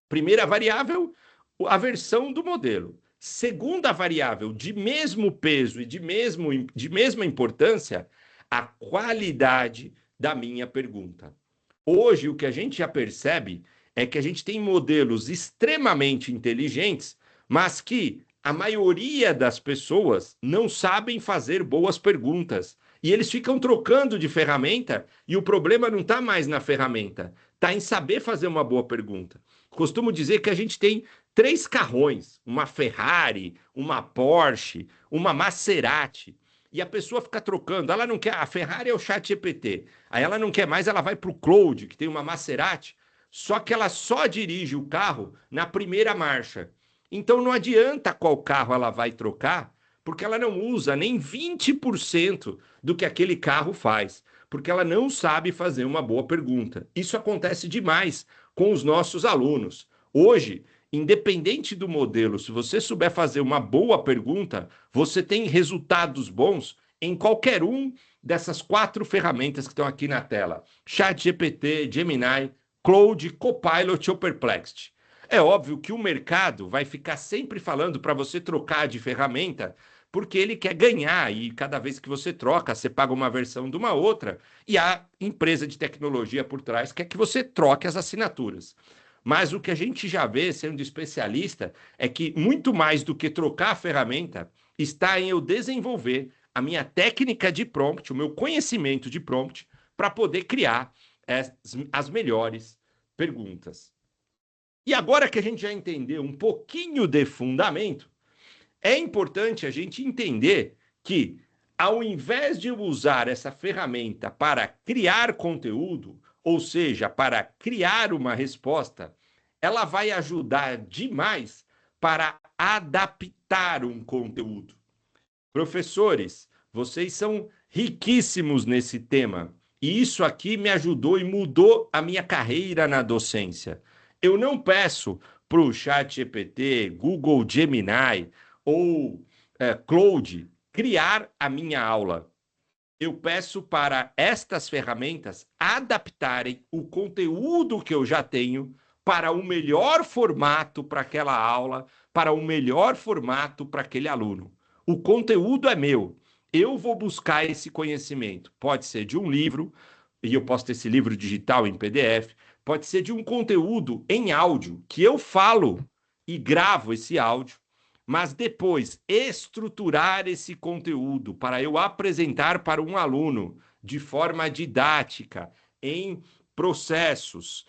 Primeira variável, a versão do modelo. Segunda variável, de mesmo peso e de mesma importância, a qualidade da minha pergunta. Hoje, o que a gente já percebe é que a gente tem modelos extremamente inteligentes, mas que a maioria das pessoas não sabem fazer boas perguntas. E eles ficam trocando de ferramenta e o problema não está mais na ferramenta, está em saber fazer uma boa pergunta. Costumo dizer que a gente tem 3 carrões, uma Ferrari, uma Porsche, uma Maserati, e a pessoa fica trocando. Ela não quer, a Ferrari é o chat GPT, aí ela não quer mais, ela vai para o Claude, que tem uma Maserati, só que ela só dirige o carro na primeira marcha. Então não adianta qual carro ela vai trocar, porque ela não usa nem 20% do que aquele carro faz, porque ela não sabe fazer uma boa pergunta. Isso acontece demais com os nossos alunos. Hoje, independente do modelo, se você souber fazer uma boa pergunta, você tem resultados bons em qualquer um dessas 4 ferramentas que estão aqui na tela: ChatGPT, Gemini, Claude, Copilot ou Perplexity. É óbvio que o mercado vai ficar sempre falando para você trocar de ferramenta, porque ele quer ganhar e cada vez que você troca, você paga uma versão de uma outra e a empresa de tecnologia por trás quer que você troque as assinaturas. Mas o que a gente já vê, sendo especialista, é que muito mais do que trocar a ferramenta está em eu desenvolver a minha técnica de prompt, o meu conhecimento de prompt, para poder criar as melhores perguntas. E agora que a gente já entendeu um pouquinho de fundamento, é importante a gente entender que, ao invés de usar essa ferramenta para criar conteúdo, ou seja, para criar uma resposta, ela vai ajudar demais para adaptar um conteúdo. Professores, vocês são riquíssimos nesse tema. E isso aqui me ajudou e mudou a minha carreira na docência. Eu não peço para o ChatGPT, Google Gemini ou Claude criar a minha aula. Eu peço para estas ferramentas adaptarem o conteúdo que eu já tenho para o melhor formato para aquela aula, para o melhor formato para aquele aluno. O conteúdo é meu. Eu vou buscar esse conhecimento. Pode ser de um livro, e eu posso ter esse livro digital em PDF, pode ser de um conteúdo em áudio, que eu falo e gravo esse áudio, mas depois estruturar esse conteúdo para eu apresentar para um aluno de forma didática, em processos,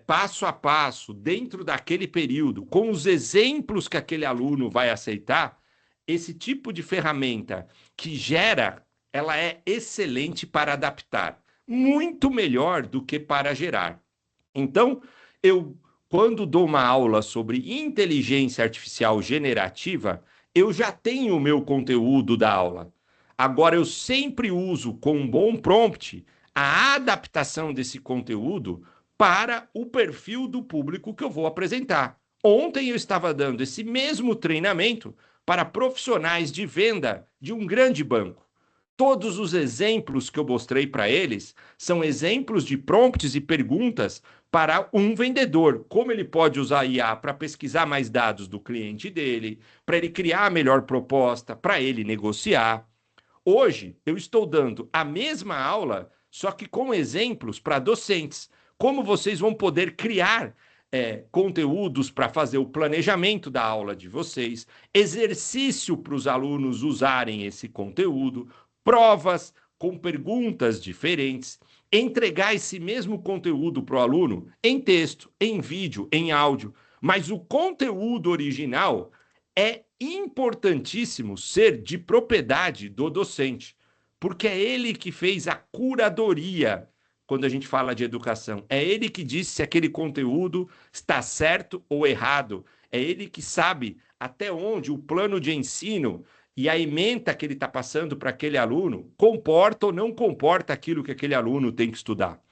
passo a passo, dentro daquele período, com os exemplos que aquele aluno vai aceitar, esse tipo de ferramenta que gera, ela é excelente para adaptar, muito melhor do que para gerar. Então, eu, quando dou uma aula sobre inteligência artificial generativa, eu já tenho o meu conteúdo da aula. Agora, eu sempre uso com um bom prompt a adaptação desse conteúdo para o perfil do público que eu vou apresentar. Ontem eu estava dando esse mesmo treinamento para profissionais de venda de um grande banco. Todos os exemplos que eu mostrei para eles são exemplos de prompts e perguntas para um vendedor. Como ele pode usar a IA para pesquisar mais dados do cliente dele, para ele criar a melhor proposta, para ele negociar. Hoje, eu estou dando a mesma aula, só que com exemplos para docentes. Como vocês vão poder criar conteúdos para fazer o planejamento da aula de vocês, exercício para os alunos usarem esse conteúdo, provas com perguntas diferentes, entregar esse mesmo conteúdo para o aluno em texto, em vídeo, em áudio, mas o conteúdo original é importantíssimo ser de propriedade do docente, porque é ele que fez a curadoria quando a gente fala de educação. É ele que diz se aquele conteúdo está certo ou errado. É ele que sabe até onde o plano de ensino e a ementa que ele está passando para aquele aluno comporta ou não comporta aquilo que aquele aluno tem que estudar.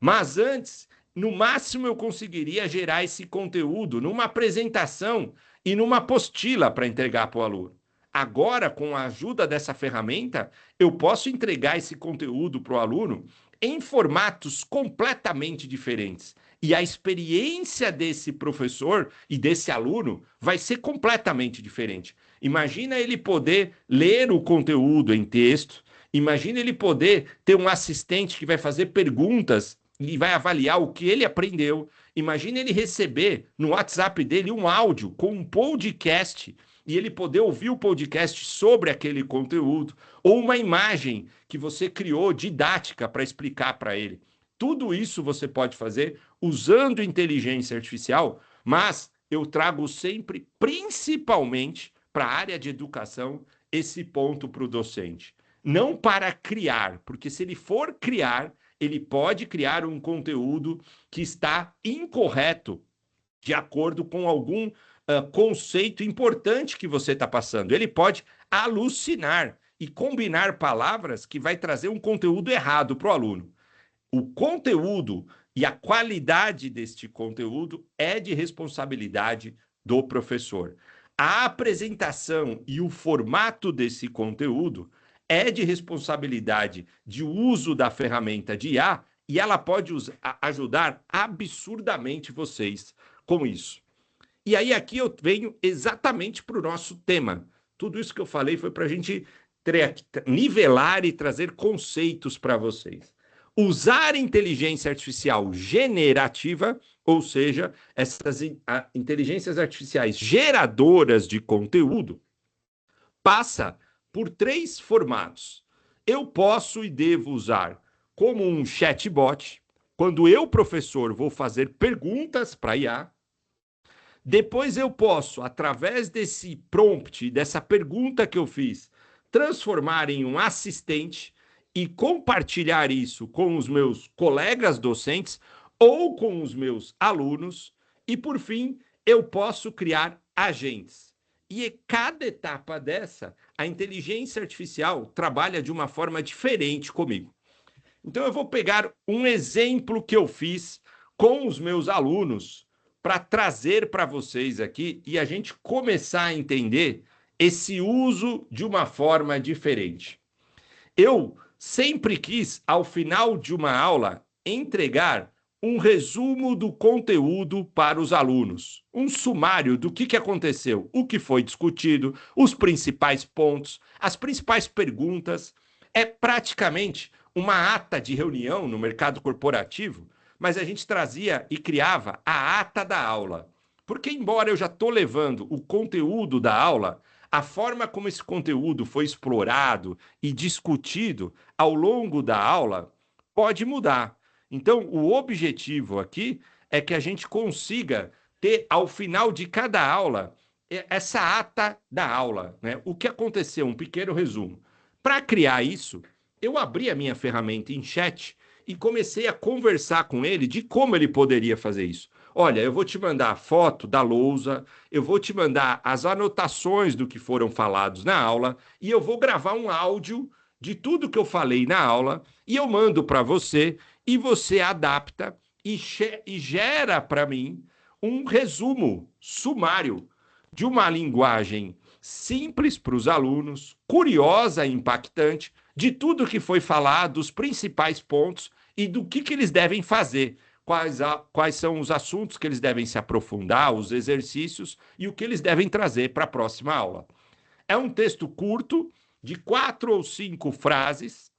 Mas antes, no máximo, eu conseguiria gerar esse conteúdo numa apresentação e numa apostila para entregar para o aluno. Agora, com a ajuda dessa ferramenta, eu posso entregar esse conteúdo para o aluno em formatos completamente diferentes. E a experiência desse professor e desse aluno vai ser completamente diferente. Imagina ele poder ler o conteúdo em texto, imagina ele poder ter um assistente que vai fazer perguntas e vai avaliar o que ele aprendeu. Imagina ele receber no WhatsApp dele um áudio com um podcast e ele poder ouvir o podcast sobre aquele conteúdo, ou uma imagem que você criou didática para explicar para ele. Tudo isso você pode fazer usando inteligência artificial, mas eu trago sempre, principalmente para a área de educação, esse ponto para o docente. Não para criar, porque se ele for criar, ele pode criar um conteúdo que está incorreto, de acordo com algum conceito importante que você está passando. Ele pode alucinar e combinar palavras que vai trazer um conteúdo errado para o aluno. O conteúdo e a qualidade deste conteúdo é de responsabilidade do professor. A apresentação e o formato desse conteúdo é de responsabilidade de uso da ferramenta de IA e ela pode ajudar absurdamente vocês com isso. E aí aqui eu venho exatamente para o nosso tema, Tudo isso que eu falei foi para a gente nivelar e trazer conceitos para vocês. Usar inteligência artificial generativa, ou seja, essas inteligências artificiais geradoras de conteúdo, passa por 3 formatos. Eu posso e devo usar como um chatbot, quando eu, professor, vou fazer perguntas para a IA. Depois eu posso, através desse prompt, dessa pergunta que eu fiz, transformar em um assistente e compartilhar isso com os meus colegas docentes ou com os meus alunos. E, por fim, eu posso criar agentes. E cada etapa dessa, a inteligência artificial trabalha de uma forma diferente comigo. Então, eu vou pegar um exemplo que eu fiz com os meus alunos para trazer para vocês aqui e a gente começar a entender esse uso de uma forma diferente. Eu sempre quis, ao final de uma aula, entregar um resumo do conteúdo para os alunos, um sumário do que aconteceu, o que foi discutido, os principais pontos, as principais perguntas. É praticamente uma ata de reunião no mercado corporativo, mas a gente trazia e criava a ata da aula. Porque, embora eu já estou levando o conteúdo da aula, a forma como esse conteúdo foi explorado e discutido ao longo da aula pode mudar. Então, o objetivo aqui é que a gente consiga ter, ao final de cada aula, essa ata da aula, né? O que aconteceu, um pequeno resumo. Para criar isso, eu abri a minha ferramenta em chat e comecei a conversar com ele de como ele poderia fazer isso. Olha, eu vou te mandar a foto da lousa, eu vou te mandar as anotações do que foram falados na aula e eu vou gravar um áudio de tudo que eu falei na aula e eu mando para você e você adapta e gera para mim um resumo sumário de uma linguagem simples para os alunos, curiosa e impactante, de tudo que foi falado, dos principais pontos e do que eles devem fazer, quais são os assuntos que eles devem se aprofundar, os exercícios e o que eles devem trazer para a próxima aula. É um texto curto, de 4 ou 5 frases,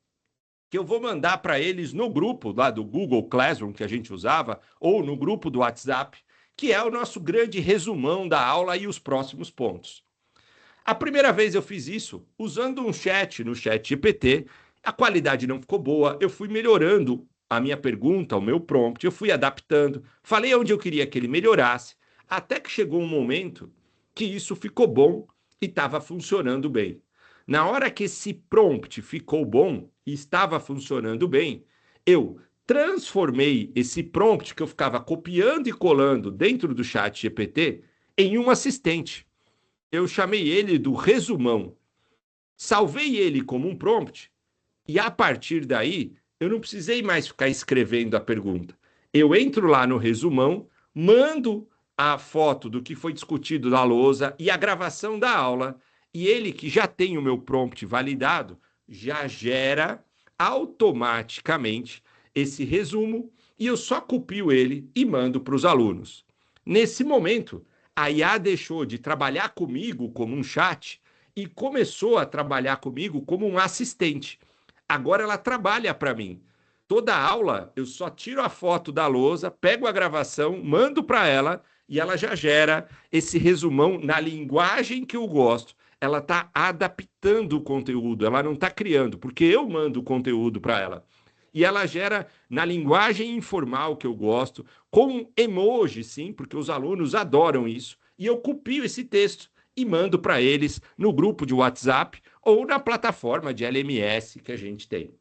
que eu vou mandar para eles no grupo lá do Google Classroom que a gente usava, ou no grupo do WhatsApp, que é o nosso grande resumão da aula e os próximos pontos. A primeira vez eu fiz isso usando um chat no chat GPT, a qualidade não ficou boa, eu fui melhorando a minha pergunta, o meu prompt, eu fui adaptando, falei onde eu queria que ele melhorasse, até que chegou um momento que isso ficou bom e estava funcionando bem. Na hora que esse prompt ficou bom e estava funcionando bem, eu transformei esse prompt que eu ficava copiando e colando dentro do chat GPT em um assistente. Eu chamei ele do resumão. Salvei ele como um prompt e a partir daí eu não precisei mais ficar escrevendo a pergunta. Eu entro lá no resumão, mando a foto do que foi discutido na lousa e a gravação da aula e ele, que já tem o meu prompt validado, já gera automaticamente esse resumo e eu só copio ele e mando para os alunos. Nesse momento, a IA deixou de trabalhar comigo como um chat e começou a trabalhar comigo como um assistente. Agora ela trabalha para mim. Toda aula eu só tiro a foto da lousa, pego a gravação, mando para ela e ela já gera esse resumão na linguagem que eu gosto. Ela está adaptando o conteúdo, ela não está criando, porque eu mando o conteúdo para ela. E ela gera na linguagem informal que eu gosto, com emoji, sim, porque os alunos adoram isso. E eu copio esse texto e mando para eles no grupo de WhatsApp ou na plataforma de LMS que a gente tem.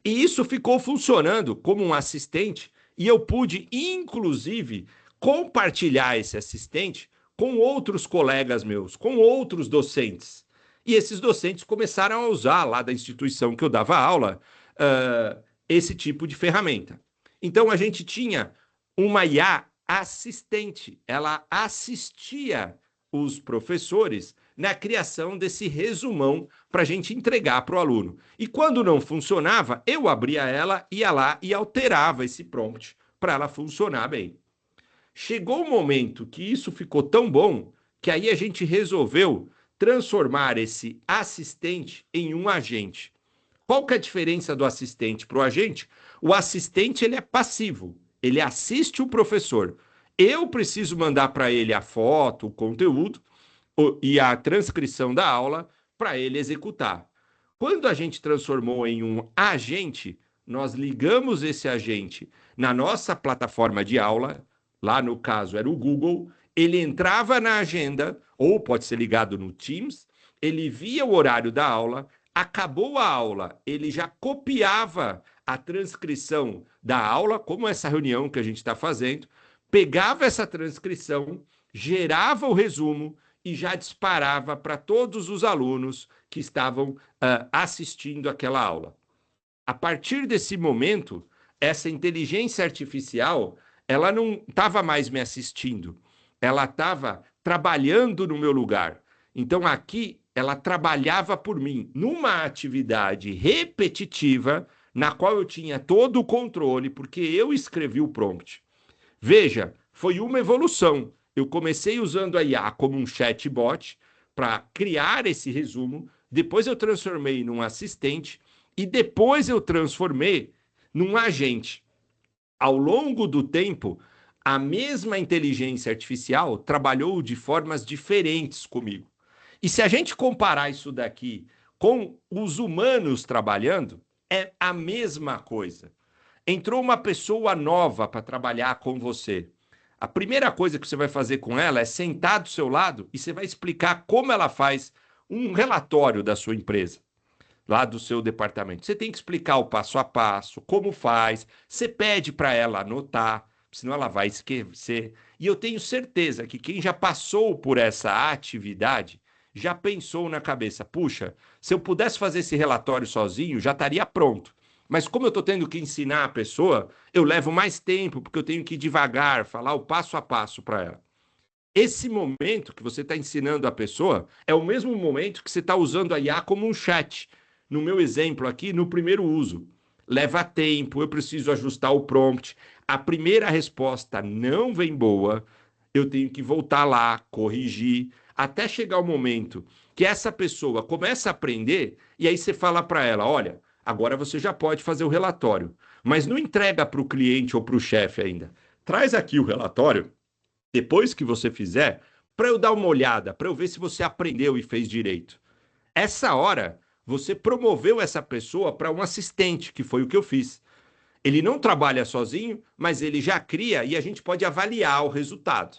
E isso ficou funcionando como um assistente e eu pude, inclusive, compartilhar esse assistente com outros colegas meus, com outros docentes. E esses docentes começaram a usar lá da instituição que eu dava aula, esse tipo de ferramenta. Então, a gente tinha uma IA assistente, ela assistia os professores na criação desse resumão para a gente entregar para o aluno. E quando não funcionava, eu abria ela, ia lá e alterava esse prompt para ela funcionar bem. Chegou o momento que isso ficou tão bom que aí a gente resolveu transformar esse assistente em um agente. Qual que é a diferença do assistente para o agente? O assistente ele é passivo, ele assiste o professor. Eu preciso mandar para ele a foto, o conteúdo e a transcrição da aula para ele executar. Quando a gente transformou em um agente, nós ligamos esse agente na nossa plataforma de aula, lá no caso era o Google, ele entrava na agenda, ou pode ser ligado no Teams, ele via o horário da aula, acabou a aula, ele já copiava a transcrição da aula, como essa reunião que a gente está fazendo, pegava essa transcrição, gerava o resumo e já disparava para todos os alunos que estavam assistindo aquela aula. A partir desse momento, essa inteligência artificial, ela não estava mais me assistindo, ela estava trabalhando no meu lugar. Então, aqui, ela trabalhava por mim numa atividade repetitiva, na qual eu tinha todo o controle, porque eu escrevi o prompt. Veja, foi uma evolução. Eu comecei usando a IA como um chatbot para criar esse resumo, depois eu transformei num assistente e depois eu transformei num agente. Ao longo do tempo, a mesma inteligência artificial trabalhou de formas diferentes comigo. E se a gente comparar isso daqui com os humanos trabalhando, é a mesma coisa. Entrou uma pessoa nova para trabalhar com você. A primeira coisa que você vai fazer com ela é sentar do seu lado e você vai explicar como ela faz um relatório da sua empresa, lá do seu departamento. Você tem que explicar o passo a passo, como faz, você pede para ela anotar, senão ela vai esquecer. E eu tenho certeza que quem já passou por essa atividade já pensou na cabeça, puxa, se eu pudesse fazer esse relatório sozinho, já estaria pronto. Mas como eu estou tendo que ensinar a pessoa, eu levo mais tempo, porque eu tenho que ir devagar, falar o passo a passo para ela. Esse momento que você está ensinando a pessoa é o mesmo momento que você está usando a IA como um chat. No meu exemplo aqui, no primeiro uso. Leva tempo, eu preciso ajustar o prompt. A primeira resposta não vem boa, eu tenho que voltar lá, corrigir, até chegar o momento que essa pessoa começa a aprender e aí você fala para ela, olha, agora você já pode fazer o relatório, mas não entrega para o cliente ou para o chefe ainda. Traz aqui o relatório, depois que você fizer, para eu dar uma olhada, para eu ver se você aprendeu e fez direito. Essa hora, você promoveu essa pessoa para um assistente, que foi o que eu fiz. Ele não trabalha sozinho, mas ele já cria e a gente pode avaliar o resultado.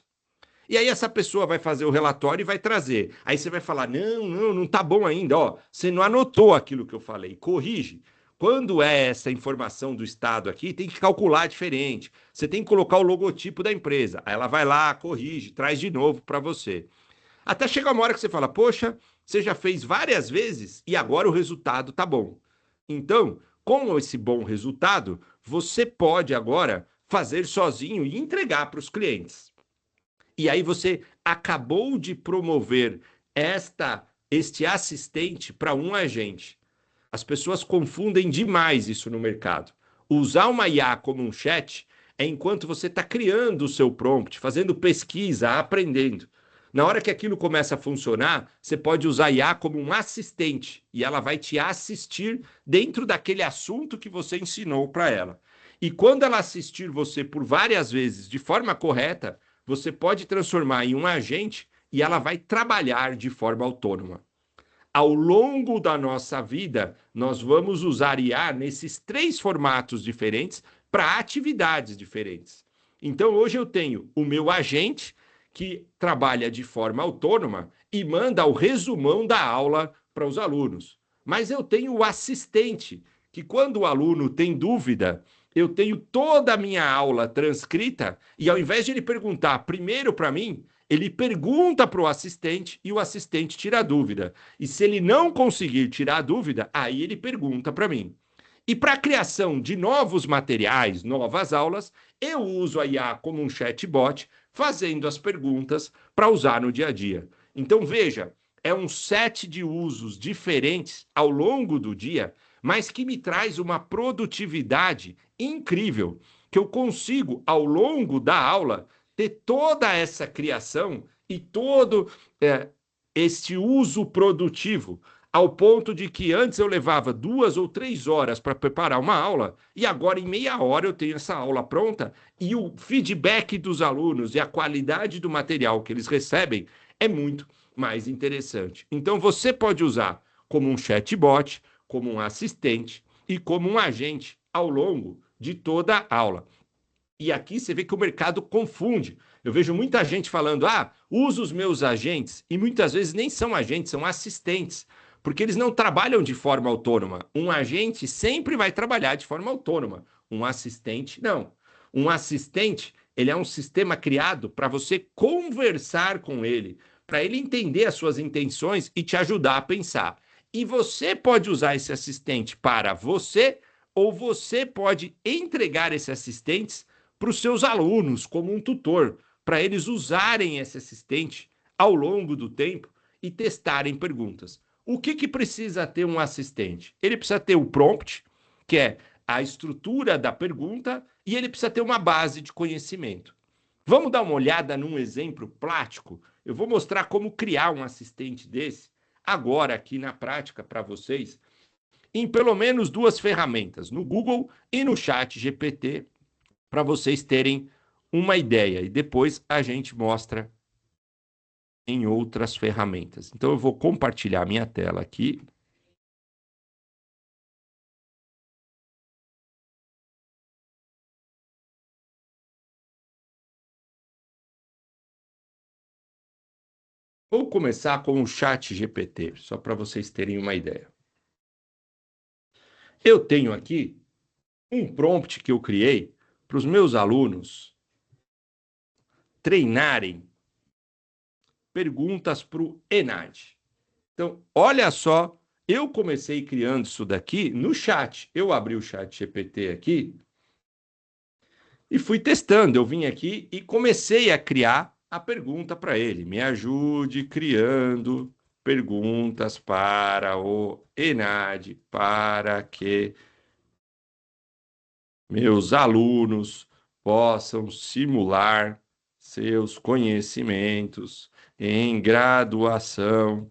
E aí essa pessoa vai fazer o relatório e vai trazer. Aí você vai falar: não tá bom ainda, ó, você não anotou aquilo que eu falei, corrige. Quando é essa informação do estado aqui, tem que calcular diferente. Você tem que colocar o logotipo da empresa. Aí ela vai lá, corrige, traz de novo para você. Até chegar uma hora que você fala: poxa, você já fez várias vezes e agora o resultado tá bom. Então, com esse bom resultado, você pode agora fazer sozinho e entregar para os clientes. E aí você acabou de promover este assistente para um agente. As pessoas confundem demais isso no mercado. Usar uma IA como um chat é enquanto você está criando o seu prompt, fazendo pesquisa, aprendendo. Na hora que aquilo começa a funcionar, você pode usar a IA como um assistente e ela vai te assistir dentro daquele assunto que você ensinou para ela. E quando ela assistir você por várias vezes de forma correta, você pode transformar em um agente e ela vai trabalhar de forma autônoma. Ao longo da nossa vida, nós vamos usar IA nesses 3 formatos diferentes para atividades diferentes. Então, hoje eu tenho o meu agente, que trabalha de forma autônoma e manda o resumão da aula para os alunos. Mas eu tenho o assistente, que quando o aluno tem dúvida, eu tenho toda a minha aula transcrita e ao invés de ele perguntar primeiro para mim, ele pergunta para o assistente e o assistente tira a dúvida. E se ele não conseguir tirar a dúvida, aí ele pergunta para mim. E para a criação de novos materiais, novas aulas, eu uso a IA como um chatbot, fazendo as perguntas para usar no dia a dia. Então, veja, é um set de usos diferentes ao longo do dia, mas que me traz uma produtividade incrível, que eu consigo, ao longo da aula, ter toda essa criação e todo este uso produtivo, ao ponto de que antes eu levava 2 ou 3 horas para preparar uma aula, e agora em meia hora eu tenho essa aula pronta, e o feedback dos alunos e a qualidade do material que eles recebem é muito mais interessante. Então você pode usar como um chatbot, como um assistente e como um agente ao longo de toda a aula. E aqui você vê que o mercado confunde. Eu vejo muita gente falando, uso os meus agentes, e muitas vezes nem são agentes, são assistentes, porque eles não trabalham de forma autônoma. Um agente sempre vai trabalhar de forma autônoma, um assistente não. Um assistente, ele é um sistema criado para você conversar com ele, para ele entender as suas intenções e te ajudar a pensar. E você pode usar esse assistente para você, ou você pode entregar esses assistentes para os seus alunos, como um tutor, para eles usarem esse assistente ao longo do tempo e testarem perguntas. O que precisa ter um assistente? Ele precisa ter o prompt, que é a estrutura da pergunta, e ele precisa ter uma base de conhecimento. Vamos dar uma olhada num exemplo prático? Eu vou mostrar como criar um assistente desse agora aqui na prática para vocês, em pelo menos 2 ferramentas, no Google e no ChatGPT, para vocês terem uma ideia. E depois a gente mostra em outras ferramentas. Então eu vou compartilhar minha tela aqui. Vou começar com o ChatGPT, só para vocês terem uma ideia. Eu tenho aqui um prompt que eu criei para os meus alunos treinarem perguntas para o ENAD. Então, olha só, eu comecei criando isso daqui no chat. Eu abri o ChatGPT aqui e fui testando. Eu vim aqui e comecei a criar a pergunta para ele. Me ajude criando perguntas para o ENAD, para que meus alunos possam simular seus conhecimentos em graduação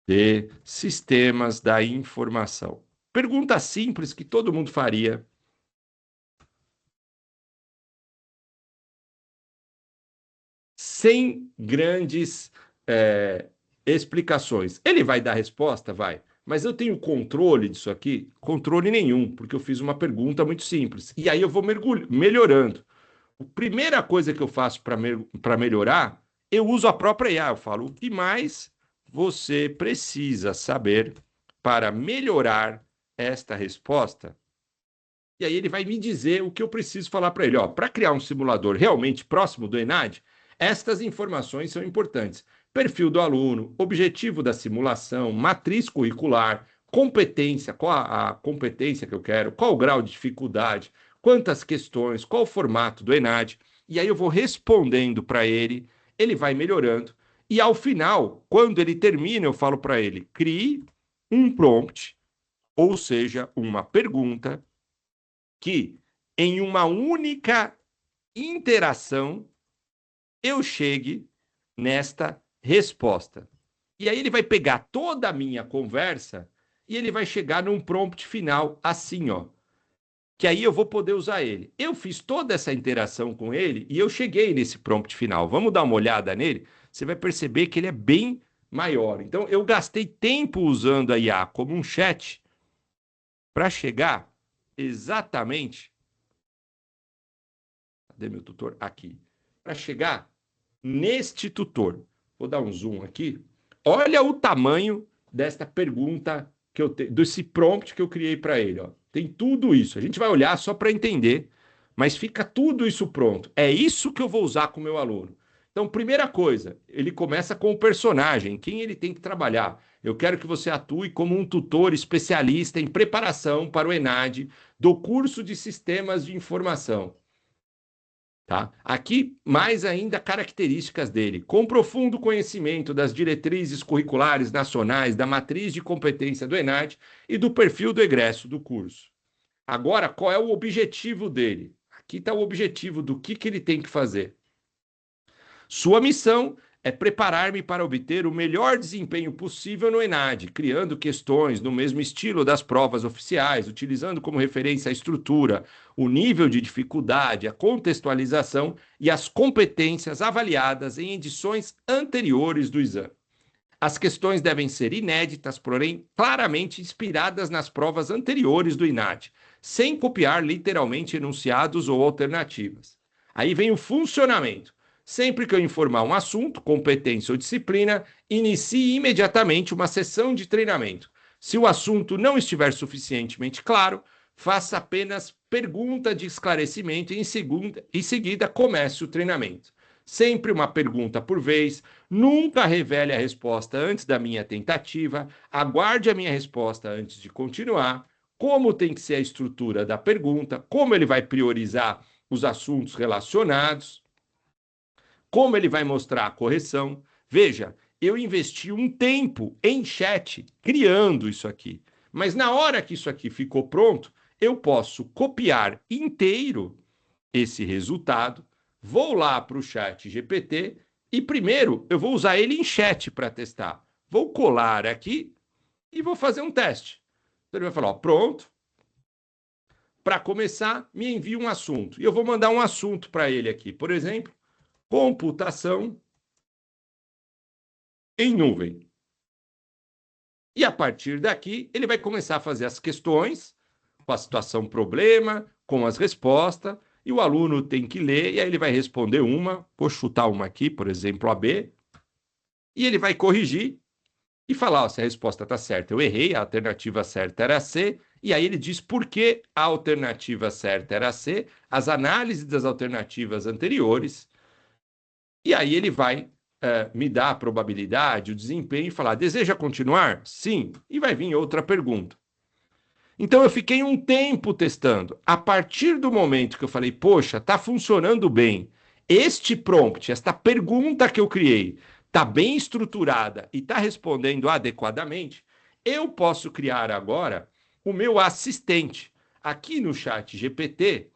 de sistemas da informação. Pergunta simples que todo mundo faria. Sem grandes explicações. Ele vai dar resposta? Vai. Mas eu tenho controle disso aqui? Controle nenhum, porque eu fiz uma pergunta muito simples. E aí eu vou melhorando. A primeira coisa que eu faço para melhorar, eu uso a própria IA. Eu falo, o que mais você precisa saber para melhorar esta resposta? E aí ele vai me dizer o que eu preciso falar para ele. Para criar um simulador realmente próximo do ENAD, estas informações são importantes. Perfil do aluno, objetivo da simulação, matriz curricular, competência, qual a competência que eu quero, qual o grau de dificuldade, quantas questões, qual o formato do ENAD. E aí eu vou respondendo para ele, ele vai melhorando. E ao final, quando ele termina, eu falo para ele, crie um prompt, ou seja, uma pergunta que em uma única interação eu chegue nesta resposta. E aí ele vai pegar toda a minha conversa e ele vai chegar num prompt final assim, ó. Que aí eu vou poder usar ele. Eu fiz toda essa interação com ele e eu cheguei nesse prompt final. Vamos dar uma olhada nele? Você vai perceber que ele é bem maior. Então eu gastei tempo usando a IA como um chat para chegar exatamente. Cadê meu tutor? Aqui. Para chegar neste tutor. Vou dar um zoom aqui. Olha o tamanho desta pergunta que eu tenho, desse prompt que eu criei para ele. Ó. Tem tudo isso. A gente vai olhar só para entender, mas fica tudo isso pronto. É isso que eu vou usar com o meu aluno. Então, primeira coisa, ele começa com o personagem, quem ele tem que trabalhar. Eu quero que você atue como um tutor especialista em preparação para o ENAD do curso de Sistemas de Informação. Tá? Aqui, mais ainda, características dele. Com profundo conhecimento das diretrizes curriculares nacionais, da matriz de competência do ENAD e do perfil do egresso do curso. Agora, qual é o objetivo dele? Aqui está o objetivo do que ele tem que fazer. Sua missão é preparar-me para obter o melhor desempenho possível no ENAD, criando questões no mesmo estilo das provas oficiais, utilizando como referência a estrutura, o nível de dificuldade, a contextualização e as competências avaliadas em edições anteriores do exame. As questões devem ser inéditas, porém claramente inspiradas nas provas anteriores do INAD, sem copiar literalmente enunciados ou alternativas. Aí vem o funcionamento. Sempre que eu informar um assunto, competência ou disciplina, inicie imediatamente uma sessão de treinamento. Se o assunto não estiver suficientemente claro, faça apenas pergunta de esclarecimento e em seguida comece o treinamento. Sempre uma pergunta por vez, nunca revele a resposta antes da minha tentativa, aguarde a minha resposta antes de continuar, como tem que ser a estrutura da pergunta, como ele vai priorizar os assuntos relacionados, como ele vai mostrar a correção. Veja, eu investi um tempo em chat criando isso aqui, mas na hora que isso aqui ficou pronto, eu posso copiar inteiro esse resultado, vou lá para o chat GPT e primeiro eu vou usar ele em chat para testar. Vou colar aqui e vou fazer um teste. Então ele vai falar, ó, pronto. Para começar, me envia um assunto. E eu vou mandar um assunto para ele aqui. Por exemplo, computação em nuvem. E a partir daqui, ele vai começar a fazer as questões com a situação problema, com as respostas, e o aluno tem que ler, e aí ele vai responder uma, vou chutar uma aqui, por exemplo, a B, e ele vai corrigir e falar, ó, se a resposta está certa, eu errei, a alternativa certa era C, e aí ele diz por que a alternativa certa era C, as análises das alternativas anteriores, e aí ele vai me dar a probabilidade, o desempenho e falar, deseja continuar? Sim. E vai vir outra pergunta. Então eu fiquei um tempo testando. A partir do momento que eu falei, poxa, está funcionando bem, este prompt, esta pergunta que eu criei, está bem estruturada e está respondendo adequadamente, eu posso criar agora o meu assistente. Aqui no chat GPT,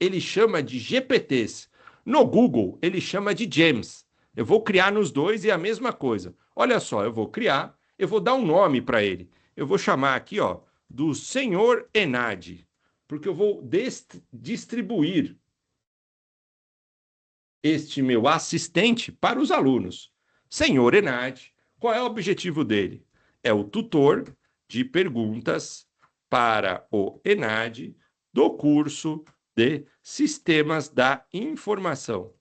ele chama de GPTs. No Google, ele chama de GEMS. Eu vou criar nos dois e é a mesma coisa. Olha só, eu vou criar, eu vou dar um nome para ele. Eu vou chamar aqui, ó, do senhor Enad, porque eu vou distribuir este meu assistente para os alunos. Senhor Enad, qual é o objetivo dele? É o tutor de perguntas para o Enad do curso de Sistemas da Informação.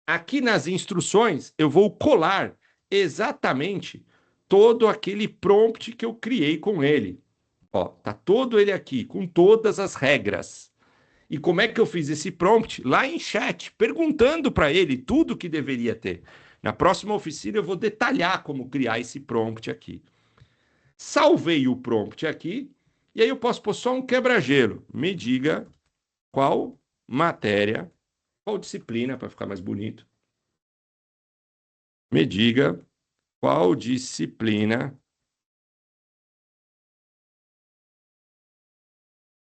Aqui nas instruções, eu vou colar exatamente todo aquele prompt que eu criei com ele. Ó, tá todo ele aqui, com todas as regras. E como é que eu fiz esse prompt? Lá em chat, perguntando para ele tudo que deveria ter. Na próxima oficina eu vou detalhar como criar esse prompt aqui. Salvei o prompt aqui, e aí eu posso pôr só um quebra-gelo. Me diga qual matéria, qual disciplina, para ficar mais bonito. Me diga qual disciplina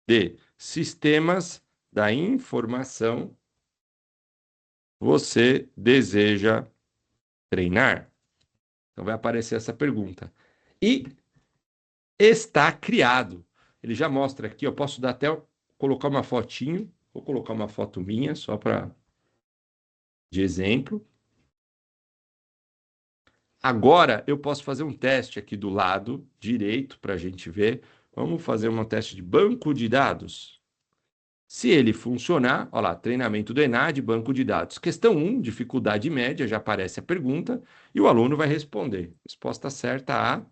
de sistemas da informação você deseja treinar? Então vai aparecer essa pergunta. E está criado. Ele já mostra aqui, eu posso dar até colocar uma fotinho, vou colocar uma foto minha só para de exemplo. Agora eu posso fazer um teste aqui do lado direito para a gente ver. Vamos fazer um teste de banco de dados. Se ele funcionar, olha lá, treinamento do ENAD, banco de dados. Questão 1, dificuldade média, já aparece a pergunta, e o aluno vai responder. Resposta certa A,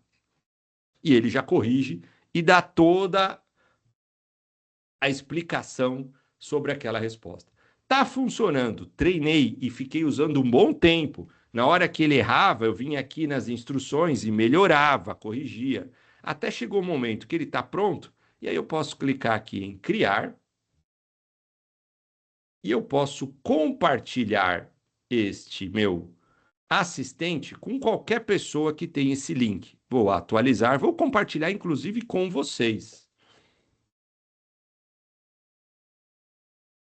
e ele já corrige e dá toda a explicação sobre aquela resposta. Tá funcionando, treinei e fiquei usando um bom tempo. Na hora que ele errava, eu vinha aqui nas instruções e melhorava, corrigia. Até chegou o momento que ele está pronto, e aí eu posso clicar aqui em criar, e eu posso compartilhar este meu assistente com qualquer pessoa que tenha esse link. Vou atualizar, vou compartilhar inclusive com vocês.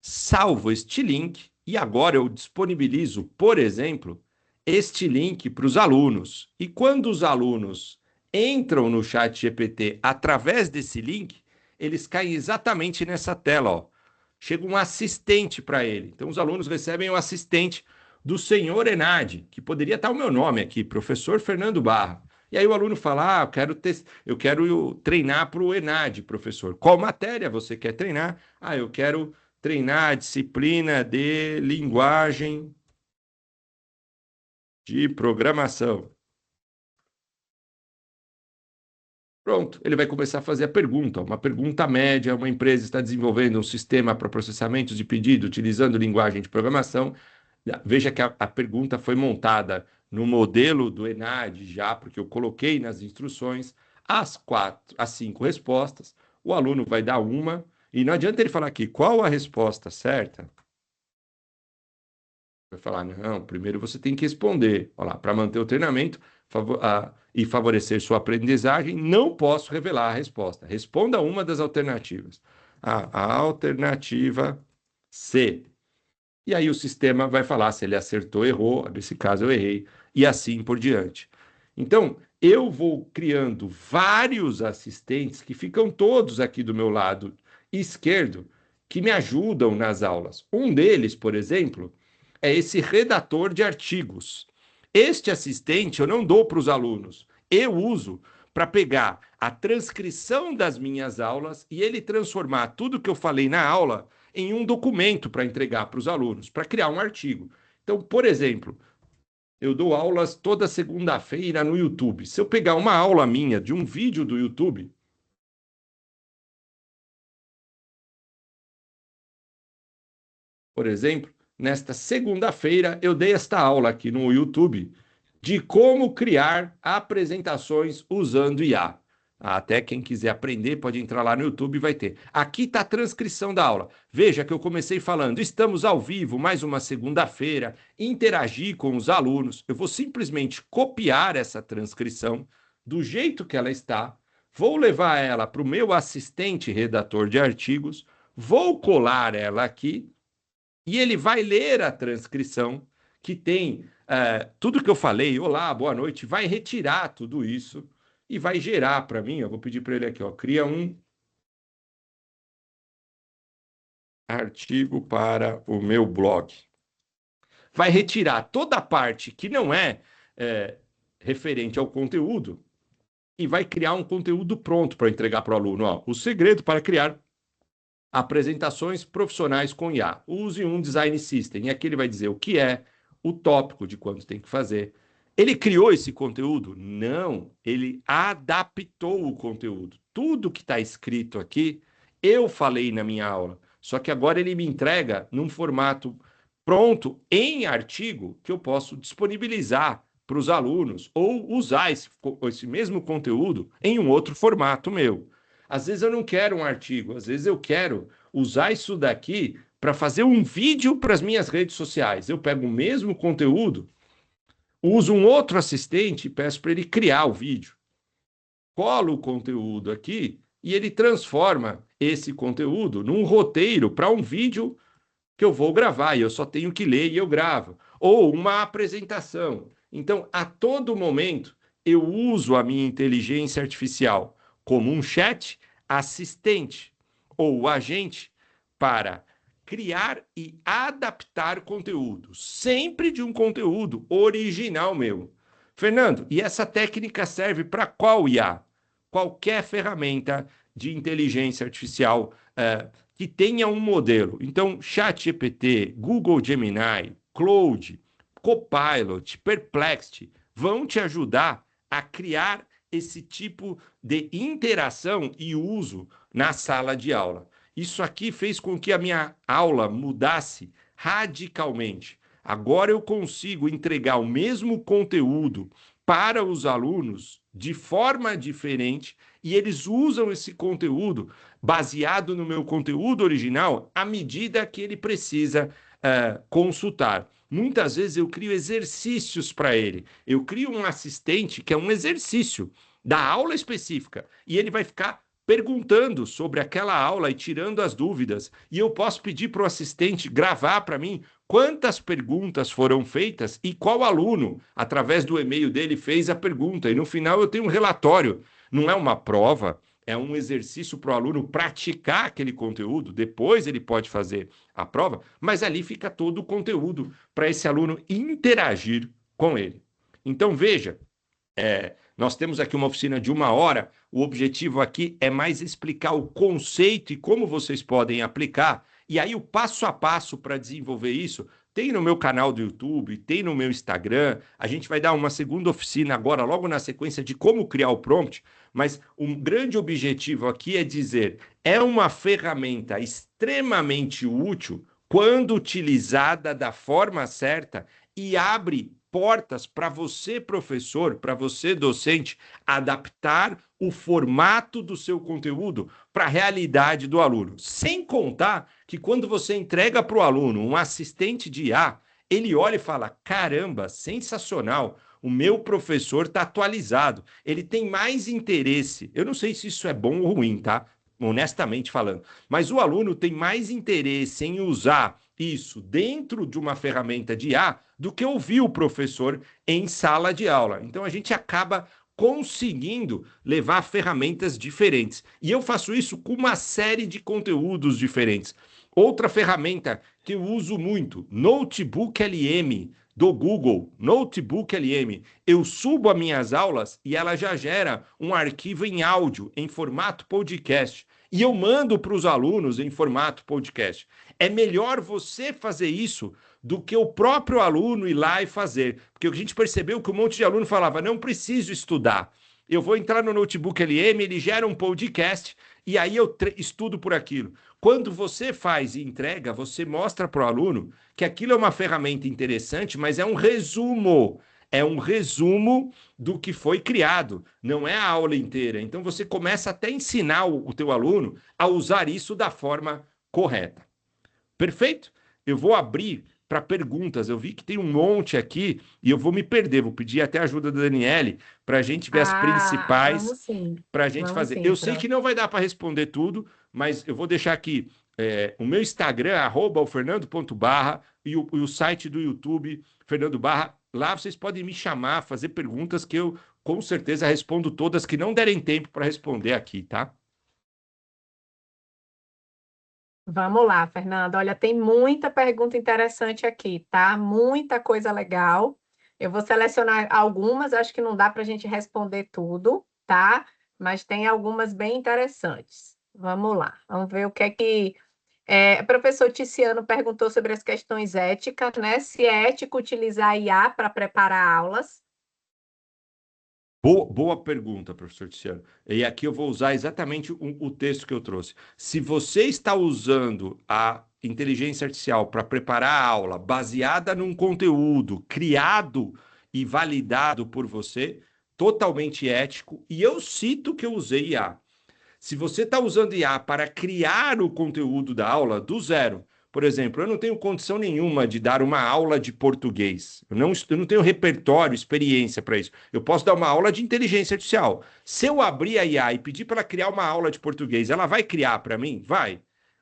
Salvo este link e agora eu disponibilizo, por exemplo, este link para os alunos. E quando os alunos entram no chat GPT através desse link, eles caem exatamente nessa tela, ó. Chega um assistente para ele. Então, os alunos recebem o assistente do senhor Enad, que poderia estar o meu nome aqui, professor Fernando Barra. E aí o aluno fala, eu quero treinar para o Enad, professor. Qual matéria você quer treinar? Eu quero treinar a disciplina de linguagem de programação. Pronto, ele vai começar a fazer a pergunta, uma pergunta média. Uma empresa está desenvolvendo um sistema para processamento de pedido utilizando linguagem de programação. Veja que a pergunta foi montada no modelo do Enad já, porque eu coloquei nas instruções as 5 respostas. O aluno vai dar uma, e não adianta ele falar aqui qual a resposta certa. Vai falar, não, primeiro você tem que responder. Olha lá, para manter o treinamento e favorecer sua aprendizagem, não posso revelar a resposta. Responda uma das alternativas. A alternativa C. E aí o sistema vai falar se ele acertou, errou, nesse caso eu errei, e assim por diante. Então, eu vou criando vários assistentes que ficam todos aqui do meu lado esquerdo, que me ajudam nas aulas. Um deles, por exemplo, é esse redator de artigos. Este assistente eu não dou para os alunos, eu uso para pegar a transcrição das minhas aulas e ele transformar tudo que eu falei na aula em um documento para entregar para os alunos, para criar um artigo. Então, por exemplo, eu dou aulas toda segunda-feira no YouTube. Se eu pegar uma aula minha de um vídeo do YouTube, por exemplo, nesta segunda-feira eu dei esta aula aqui no YouTube de como criar apresentações usando IA. Até quem quiser aprender pode entrar lá no YouTube e vai ter. Aqui está a transcrição da aula. Veja que eu comecei falando, estamos ao vivo, mais uma segunda-feira, interagir com os alunos. Eu vou simplesmente copiar essa transcrição do jeito que ela está, vou levar ela para o meu assistente redator de artigos, vou colar ela aqui e ele vai ler a transcrição que tem tudo que eu falei, olá, boa noite, vai retirar tudo isso e vai gerar para mim, eu vou pedir para ele aqui, ó, cria um artigo para o meu blog. Vai retirar toda a parte que não é referente ao conteúdo e vai criar um conteúdo pronto para entregar para o aluno. Ó, o segredo para criar apresentações profissionais com IA. Use um design system. E aqui ele vai dizer o que é, o tópico de quanto tem que fazer. Ele criou esse conteúdo? Não, ele adaptou o conteúdo. Tudo que está escrito aqui, eu falei na minha aula. Só que agora ele me entrega num formato pronto, em artigo, que eu posso disponibilizar para os alunos ou usar esse mesmo conteúdo em um outro formato meu. Às vezes eu não quero um artigo, às vezes eu quero usar isso daqui para fazer um vídeo para as minhas redes sociais. Eu pego o mesmo conteúdo, uso um outro assistente e peço para ele criar o vídeo. Colo o conteúdo aqui e ele transforma esse conteúdo num roteiro para um vídeo que eu vou gravar e eu só tenho que ler e eu gravo. Ou uma apresentação. Então, a todo momento, eu uso a minha inteligência artificial como um chat assistente ou agente para criar e adaptar conteúdo, sempre de um conteúdo original meu. Fernando, e essa técnica serve para qual IA? Qualquer ferramenta de inteligência artificial que tenha um modelo. Então, ChatGPT, Google Gemini, Claude, Copilot, Perplexity vão te ajudar a criar esse tipo de interação e uso na sala de aula. Isso aqui fez com que a minha aula mudasse radicalmente. Agora eu consigo entregar o mesmo conteúdo para os alunos de forma diferente e eles usam esse conteúdo baseado no meu conteúdo original à medida que ele precisa consultar. Muitas vezes eu crio exercícios para ele. Eu crio um assistente que é um exercício da aula específica e ele vai ficar perguntando sobre aquela aula e tirando as dúvidas. E eu posso pedir para o assistente gravar para mim quantas perguntas foram feitas e qual aluno, através do e-mail dele, fez a pergunta. E no final eu tenho um relatório. Não é uma prova, é um exercício para o aluno praticar aquele conteúdo. Depois ele pode fazer a prova, mas ali fica todo o conteúdo para esse aluno interagir com ele. Então, veja, nós temos aqui uma oficina de 1 hora. O objetivo aqui é mais explicar o conceito e como vocês podem aplicar. E aí, o passo a passo para desenvolver isso tem no meu canal do YouTube, tem no meu Instagram. A gente vai dar uma segunda oficina agora, logo na sequência, de como criar o prompt. Mas um grande objetivo aqui é dizer: é uma ferramenta extremamente útil quando utilizada da forma certa e abre portas para você, professor, para você, docente, adaptar o formato do seu conteúdo para a realidade do aluno. Sem contar que quando você entrega para o aluno um assistente de IA, ele olha e fala: caramba, sensacional, o meu professor está atualizado, ele tem mais interesse. Eu não sei se isso é bom ou ruim, tá? Honestamente falando, mas o aluno tem mais interesse em usar isso dentro de uma ferramenta de IA do que ouvir o professor em sala de aula. Então a gente acaba conseguindo levar ferramentas diferentes. E eu faço isso com uma série de conteúdos diferentes. Outra ferramenta que eu uso muito, Notebook LM, do Google, Notebook LM. Eu subo as minhas aulas e ela já gera um arquivo em áudio, em formato podcast. E eu mando para os alunos em formato podcast. É melhor você fazer isso do que o próprio aluno ir lá e fazer. Porque a gente percebeu que um monte de aluno falava: não preciso estudar. Eu vou entrar no Notebook LM, ele gera um podcast e aí eu estudo por aquilo. Quando você faz e entrega, você mostra para o aluno que aquilo é uma ferramenta interessante, mas é um resumo. É um resumo do que foi criado, não é a aula inteira. Então você começa até a ensinar o teu aluno a usar isso da forma correta. Perfeito? Eu vou abrir para perguntas. Eu vi que tem um monte aqui e eu vou me perder. Vou pedir até a ajuda da Daniele para a gente ver as Ah, principais vamos sim. para a gente Vamos fazer. sim, Eu sei que Fran. não vai dar para responder tudo, mas eu vou deixar aqui o meu Instagram, @ofernando.barra, e o site do YouTube, Fernando Barra. Lá vocês podem me chamar, fazer perguntas que eu com certeza respondo todas que não derem tempo para responder aqui, tá? Vamos lá, Fernanda. Olha, tem muita pergunta interessante aqui, tá? Muita coisa legal. Eu vou selecionar algumas, acho que não dá para a gente responder tudo, tá? Mas tem algumas bem interessantes. Vamos lá, vamos ver o que é que. O professor Ticiano perguntou sobre as questões éticas, né? Se é ético utilizar IA para preparar aulas. Boa pergunta, professor Tiziano. E aqui eu vou usar exatamente o texto que eu trouxe. Se você está usando a inteligência artificial para preparar a aula baseada num conteúdo criado e validado por você, totalmente ético, e eu cito que eu usei IA. Se você está usando IA para criar o conteúdo da aula do zero, por exemplo, eu não tenho condição nenhuma de dar uma aula de português. Eu não tenho repertório, experiência para isso. Eu posso dar uma aula de inteligência artificial. Se eu abrir a IA e pedir para ela criar uma aula de português, ela vai criar para mim? Vai.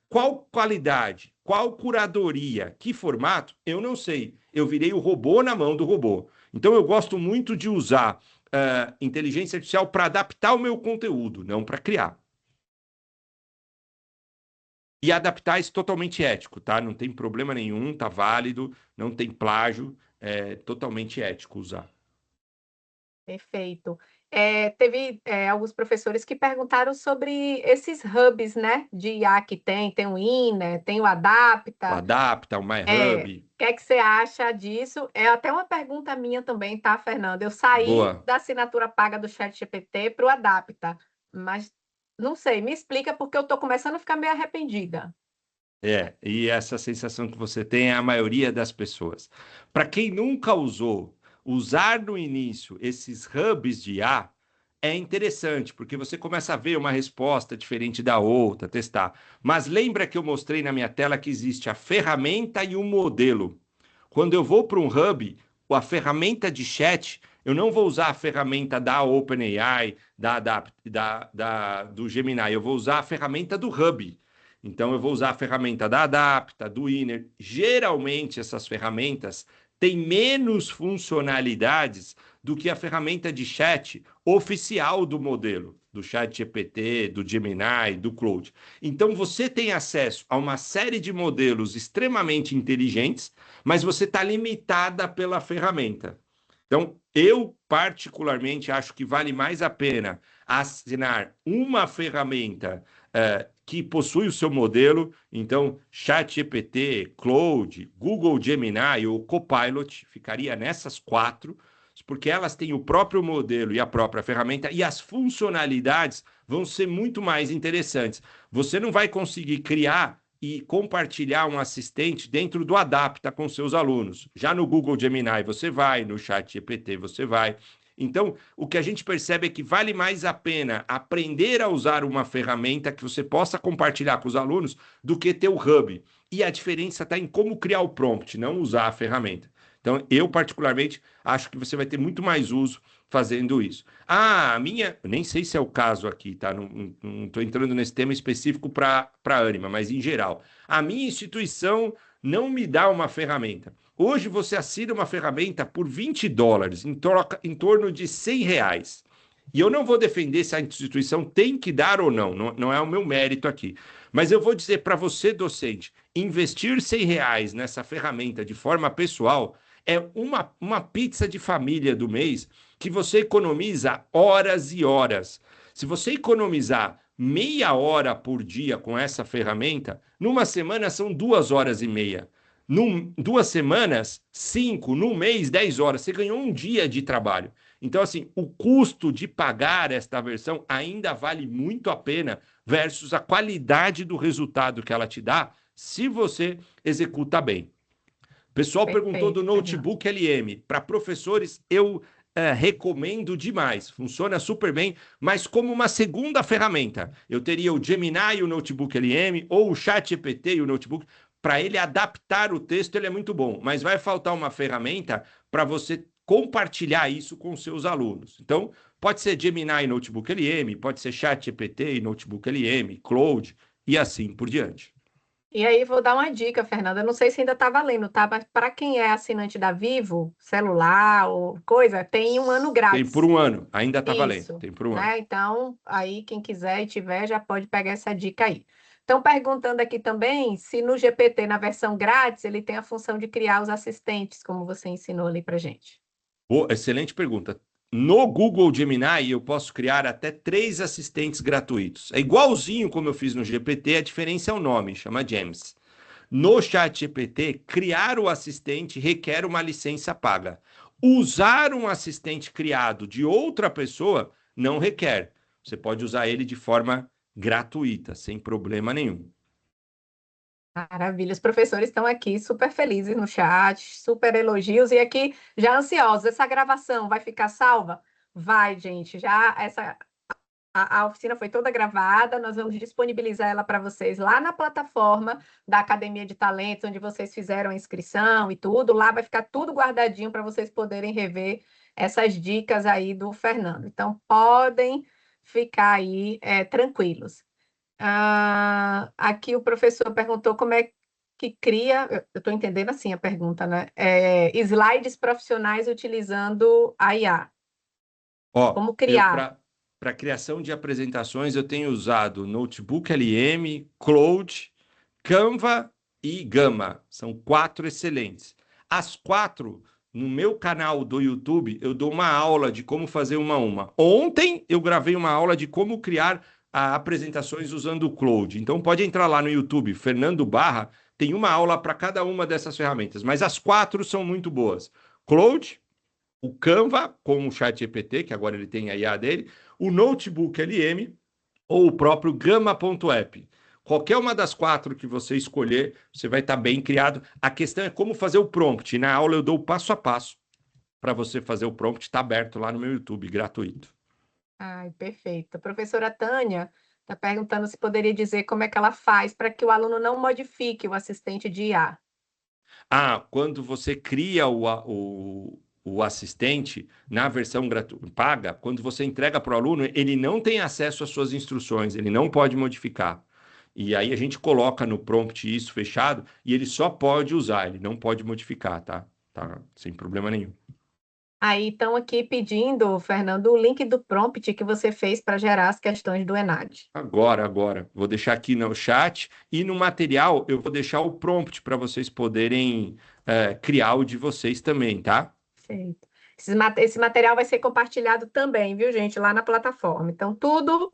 Qual qualidade? Qual curadoria? Que formato? Eu não sei. Eu virei o robô na mão do robô. Então eu gosto muito de usar inteligência artificial para adaptar o meu conteúdo, não para criar. E adaptar isso totalmente ético, tá? Não tem problema nenhum, tá válido, não tem plágio, é totalmente ético usar. Perfeito. Teve alguns professores que perguntaram sobre esses hubs, né, de IA que tem o Inner, tem o O Adapta. Adapta, o MyHub, O que é que você acha disso? É até uma pergunta minha também, tá, Fernanda? Eu saí boa. da assinatura paga do ChatGPT para o Adapta, mas não sei, me explica porque eu estou começando a ficar meio arrependida. E essa sensação que você tem é a maioria das pessoas. Para quem nunca usou, usar no início esses hubs de IA é interessante, porque você começa a ver uma resposta diferente da outra, testar. Mas lembra que eu mostrei na minha tela que existe a ferramenta e o modelo. Quando eu vou para um hub, a ferramenta de chat Eu não vou usar a ferramenta da OpenAI, do Gemini, eu vou usar a ferramenta do Hub. Então, eu vou usar a ferramenta da Adapta, do Inner. Geralmente, essas ferramentas têm menos funcionalidades do que a ferramenta de chat oficial do modelo, do Chat GPT, do Gemini, do Claude. Então, você tem acesso a uma série de modelos extremamente inteligentes, mas você está limitada pela ferramenta. Então, eu particularmente acho que vale mais a pena assinar uma ferramenta que possui o seu modelo. Então, ChatGPT, Claude, Google Gemini ou Copilot, ficaria nessas quatro, porque elas têm o próprio modelo e a própria ferramenta, e as funcionalidades vão ser muito mais interessantes. Você não vai conseguir criar e compartilhar um assistente dentro do Adapta com seus alunos. Já no Google Gemini você vai, no ChatGPT você vai. Então, o que a gente percebe é que vale mais a pena aprender a usar uma ferramenta que você possa compartilhar com os alunos do que ter o hub. E a diferença está em como criar o prompt, não usar a ferramenta. Então, eu particularmente acho que você vai ter muito mais uso fazendo isso. Ah, a minha, nem sei se é o caso aqui, tá? Não estou entrando nesse tema específico para Anima, mas em geral. A minha instituição não me dá uma ferramenta. Hoje você assina uma ferramenta por US$ 20, em torno de R$ 100. E eu não vou defender se a instituição tem que dar ou não, não é o meu mérito aqui. Mas eu vou dizer para você, docente, investir R$ 100 nessa ferramenta de forma pessoal é uma pizza de família do mês que você economiza horas e horas. Se você economizar meia hora por dia com essa ferramenta, numa semana são 2 horas e meia. 2 semanas, 5. Num mês, 10 horas. Você ganhou um dia de trabalho. Então, assim, o custo de pagar esta versão ainda vale muito a pena versus a qualidade do resultado que ela te dá se você executa bem. O pessoal perguntou do Perfeito, Fernando. notebook LM. Para professores, eu recomendo demais. Funciona super bem, mas como uma segunda ferramenta. Eu teria o Gemini e o notebook LM, ou o ChatGPT e o notebook. Para ele adaptar o texto, ele é muito bom, mas vai faltar uma ferramenta para você compartilhar isso com seus alunos. Então, pode ser Gemini e Notebook LM, pode ser ChatGPT e Notebook LM, Claude e assim por diante. E aí, vou dar uma dica, Fernanda. Eu não sei se ainda está valendo, tá? Mas para quem é assinante da Vivo, celular ou coisa, tem um ano Tem por grátis. um ano, ainda está valendo, Isso, tem por um ano. né? Então, aí, quem quiser e tiver, já pode pegar essa dica aí. Estão perguntando aqui também se no GPT, na versão grátis, ele tem a função de criar os assistentes, como você ensinou ali para gente. Boa, excelente pergunta. No Google Gemini, eu posso criar até 3 assistentes gratuitos. É igualzinho como eu fiz no GPT, a diferença é o nome, chama James. No ChatGPT, criar o assistente requer uma licença paga. Usar um assistente criado de outra pessoa não requer. Você pode usar ele de forma gratuita, sem problema nenhum. Maravilha, os professores estão aqui super felizes no chat, super elogios e aqui já ansiosos. Essa gravação vai ficar salva? Vai, gente. Já a oficina foi toda gravada, nós vamos disponibilizar ela para vocês lá na plataforma da Academia de Talentos, onde vocês fizeram a inscrição e tudo. Lá vai ficar tudo guardadinho para vocês poderem rever essas dicas aí do Fernando. Então, podem ficar aí tranquilos. Aqui o professor perguntou como é que cria, eu estou entendendo assim a pergunta, né? Slides profissionais utilizando a IA. Ó, Como eu criar? para criação de apresentações eu tenho usado Notebook LM, Claude, Canva e Gama. São 4 excelentes. As 4, no meu canal do YouTube, eu dou uma aula de como fazer uma a uma. Ontem eu gravei uma aula de como criar apresentações usando o Claude. Então pode entrar lá no YouTube, Fernando Barra, tem uma aula para cada uma dessas ferramentas, mas as 4 são muito boas. Claude, o Canva com o ChatGPT, que agora ele tem a IA dele, o Notebook LM ou o próprio Gama.app. Qualquer uma das 4 que você escolher, você vai estar bem criado. A questão é como fazer o prompt. Na aula eu dou o passo a passo para você fazer o prompt. Está aberto lá no meu YouTube, gratuito. Ai, perfeito. A professora Tânia está perguntando se poderia dizer como é que ela faz para que o aluno não modifique o assistente de IA. Quando você cria o assistente, na versão paga, quando você entrega para o aluno, ele não tem acesso às suas instruções, ele não pode modificar. E aí a gente coloca no prompt isso fechado e ele só pode usar, ele não pode modificar, tá? Tá? Sem problema nenhum. Aí estão aqui pedindo, Fernando, o link do prompt que você fez para gerar as questões do ENAD. Agora. Vou deixar aqui no chat e no material eu vou deixar o prompt para vocês poderem criar o de vocês também, tá? Perfeito. Esse material vai ser compartilhado também, viu, gente, lá na plataforma. Então, tudo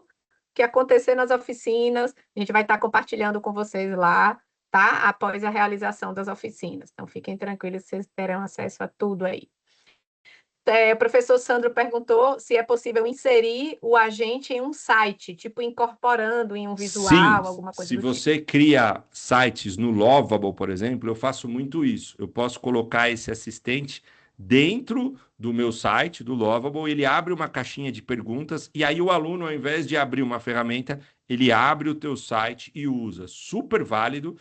que acontecer nas oficinas, a gente vai estar compartilhando com vocês lá, tá? Após a realização das oficinas. Então, fiquem tranquilos, vocês terão acesso a tudo aí. O professor Sandro perguntou se é possível inserir o agente em um site, tipo incorporando em um Sim, visual, alguma coisa se do tipo. você cria sites no Lovable, por exemplo, eu faço muito isso. Eu posso colocar esse assistente dentro do meu site, do Lovable, ele abre uma caixinha de perguntas e aí o aluno, ao invés de abrir uma ferramenta, ele abre o teu site e usa. Super válido.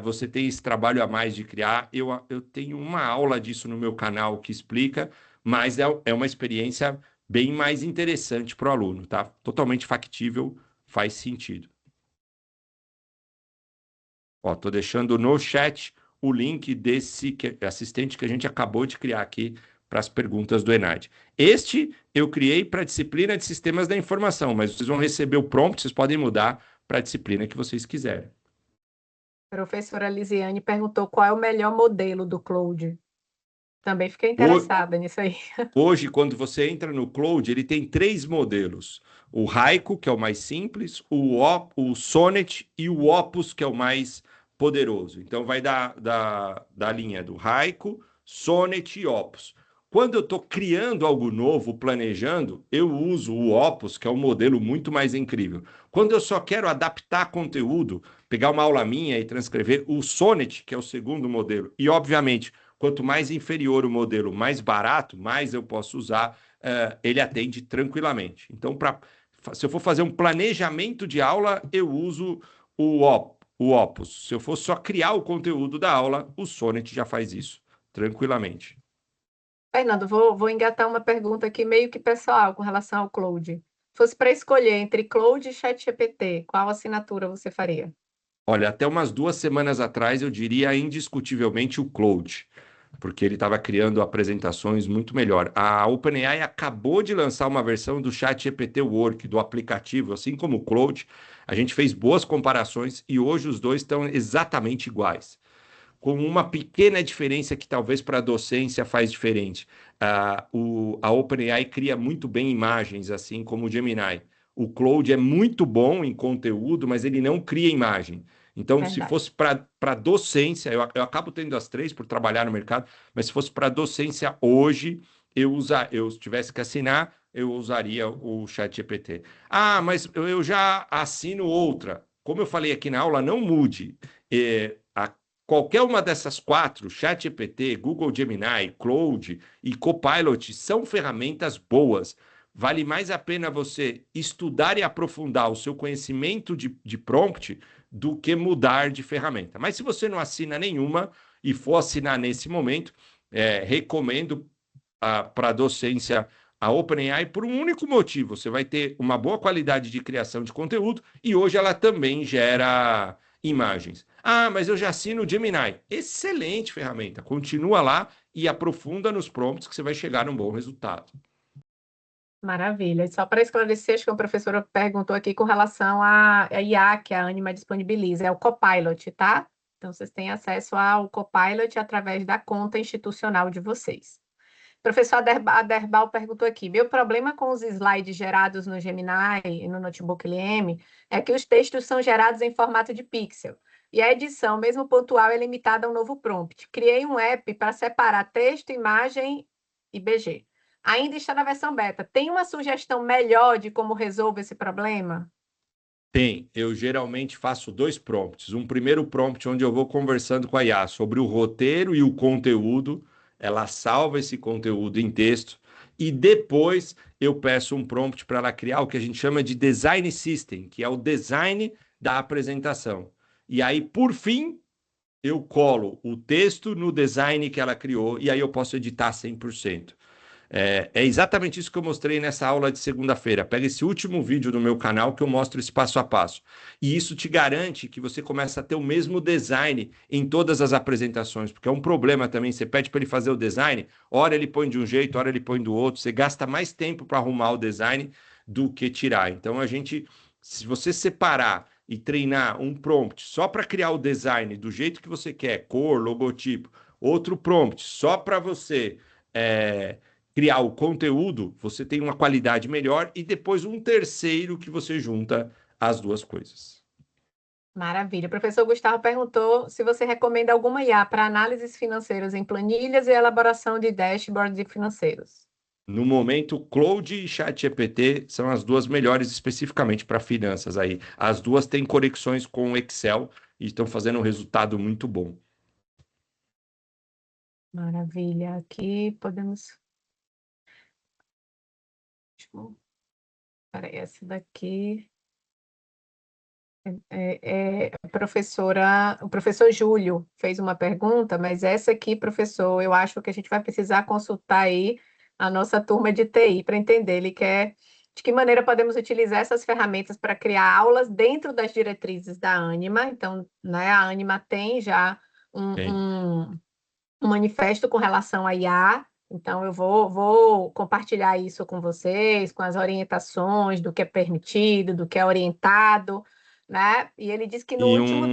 Você tem esse trabalho a mais de criar. Eu tenho uma aula disso no meu canal que explica, mas é uma experiência bem mais interessante para o aluno, tá? Totalmente factível, faz sentido. Ó, tô deixando no chat o link desse assistente que a gente acabou de criar aqui para as perguntas do Enad. Este eu criei para a disciplina de Sistemas da Informação, mas vocês vão receber o prompt, vocês podem mudar para a disciplina que vocês quiserem. A professora Lisiane perguntou qual é o melhor modelo do Cloud. Também fiquei O- interessada nisso aí. Hoje, quando você entra no Cloud, ele tem três modelos. O Haiku, que é o mais simples, o Sonnet e o Opus, que é o mais poderoso. Então, vai da linha do Haiku, Sonnet e Opus. Quando eu estou criando algo novo, planejando, eu uso o Opus, que é um modelo muito mais incrível. Quando eu só quero adaptar conteúdo, pegar uma aula minha e transcrever, o Sonnet, que é o segundo modelo. E, obviamente, quanto mais inferior o modelo, mais barato, mais eu posso usar, ele atende tranquilamente. Então, se eu for fazer um planejamento de aula, eu uso o Opus. Se eu for só criar o conteúdo da aula, o Sonnet já faz isso tranquilamente. Fernando, vou engatar uma pergunta aqui meio que pessoal com relação ao Cloud. Se fosse para escolher entre Cloud e ChatGPT, qual assinatura você faria? Olha, até umas 2 semanas atrás eu diria indiscutivelmente o Claude, porque ele estava criando apresentações muito melhor. A OpenAI acabou de lançar uma versão do ChatGPT Work, do aplicativo, assim como o Claude. A gente fez boas comparações e hoje os dois estão exatamente iguais, com uma pequena diferença que talvez para a docência faz diferente. A OpenAI cria muito bem imagens, assim como o Gemini. O Claude é muito bom em conteúdo, mas ele não cria imagem. Então, se Verdade. fosse para docência, eu acabo tendo as três por trabalhar no mercado, mas se fosse para docência hoje, eu tivesse que assinar, eu usaria o ChatGPT. Ah, mas eu já assino outra. Como eu falei aqui na aula, não mude. Qualquer uma dessas quatro, ChatGPT, Google Gemini, Claude e Copilot, são ferramentas boas. Vale mais a pena você estudar e aprofundar o seu conhecimento de prompt do que mudar de ferramenta. Mas se você não assina nenhuma e for assinar nesse momento, recomendo para a docência a OpenAI por um único motivo: você vai ter uma boa qualidade de criação de conteúdo e hoje ela também gera imagens. Ah, mas eu já assino o Gemini. Excelente ferramenta. Continua lá e aprofunda nos prompts que você vai chegar num bom resultado. Maravilha. E só para esclarecer, acho que a professora perguntou aqui com relação à IA que a Anima disponibiliza, é o Copilot, tá? Então, vocês têm acesso ao Copilot através da conta institucional de vocês. O professor Aderbal perguntou aqui: meu problema com os slides gerados no Gemini e no Notebook LM é que os textos são gerados em formato de pixel. E a edição, mesmo pontual, é limitada a um novo prompt. Criei um app para separar texto, imagem e BG. Ainda está na versão beta. Tem uma sugestão melhor de como resolver esse problema? Tem, eu geralmente faço dois prompts. Um primeiro prompt onde eu vou conversando com a IA sobre o roteiro e o conteúdo, ela salva esse conteúdo em texto, e depois eu peço um prompt para ela criar o que a gente chama de design system, que é o design da apresentação. E aí, por fim, eu colo o texto no design que ela criou e aí eu posso editar 100%. É exatamente isso que eu mostrei nessa aula de segunda-feira. Pega esse último vídeo do meu canal que eu mostro esse passo a passo. E isso te garante que você começa a ter o mesmo design em todas as apresentações, porque é um problema também. Você pede para ele fazer o design, hora ele põe de um jeito, hora ele põe do outro. Você gasta mais tempo para arrumar o design do que tirar. Então se você separar e treinar um prompt só para criar o design do jeito que você quer, cor, logotipo, outro prompt só para você é, criar o conteúdo, você tem uma qualidade melhor e depois um terceiro que você junta as duas coisas. Maravilha. O professor Gustavo perguntou se você recomenda alguma IA para análises financeiras em planilhas e elaboração de dashboards financeiros. No momento, Claude e ChatGPT são as duas melhores especificamente para finanças aí. As duas têm conexões com o Excel e estão fazendo um resultado muito bom. Maravilha. Aqui podemos. Peraí, essa daqui. O professor Júlio fez uma pergunta, mas essa aqui, professor, eu acho que a gente vai precisar consultar aí a nossa turma de TI para entender. Ele quer de que maneira podemos utilizar essas ferramentas para criar aulas dentro das diretrizes da Anima. Então, né, a Anima tem já Tem. um manifesto com relação à IA. Então, eu vou compartilhar isso com vocês, com as orientações do que é permitido, do que é orientado, né? E ele disse que no E último.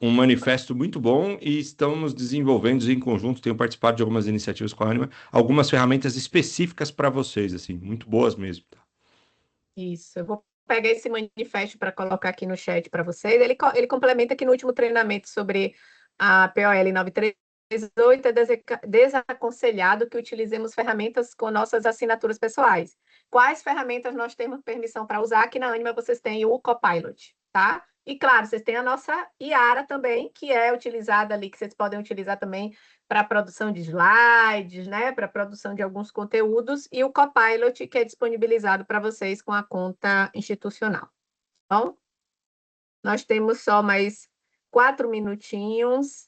um manifesto muito bom e estamos desenvolvendo em conjunto, tenho participado de algumas iniciativas com a Anima, algumas ferramentas específicas para vocês, assim, muito boas mesmo. Tá? Isso, eu vou pegar esse manifesto para colocar aqui no chat para vocês. Ele complementa que no último treinamento sobre a POL 938 é desaconselhado que utilizemos ferramentas com nossas assinaturas pessoais. Quais ferramentas nós temos permissão para usar? Aqui na Anima vocês têm o Copilot, tá? E claro, vocês têm a nossa Iara também, que é utilizada ali, que vocês podem utilizar também para a produção de slides, né, para a produção de alguns conteúdos, e o Copilot, que é disponibilizado para vocês com a conta institucional. Bom, nós temos só mais 4 minutinhos.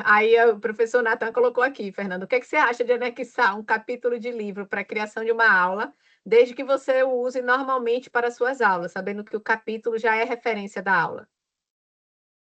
Aí o professor Nathan colocou aqui, Fernando, o que, é que você acha de anexar um capítulo de livro para a criação de uma aula, desde que você o use normalmente para suas aulas, sabendo que o capítulo já é referência da aula?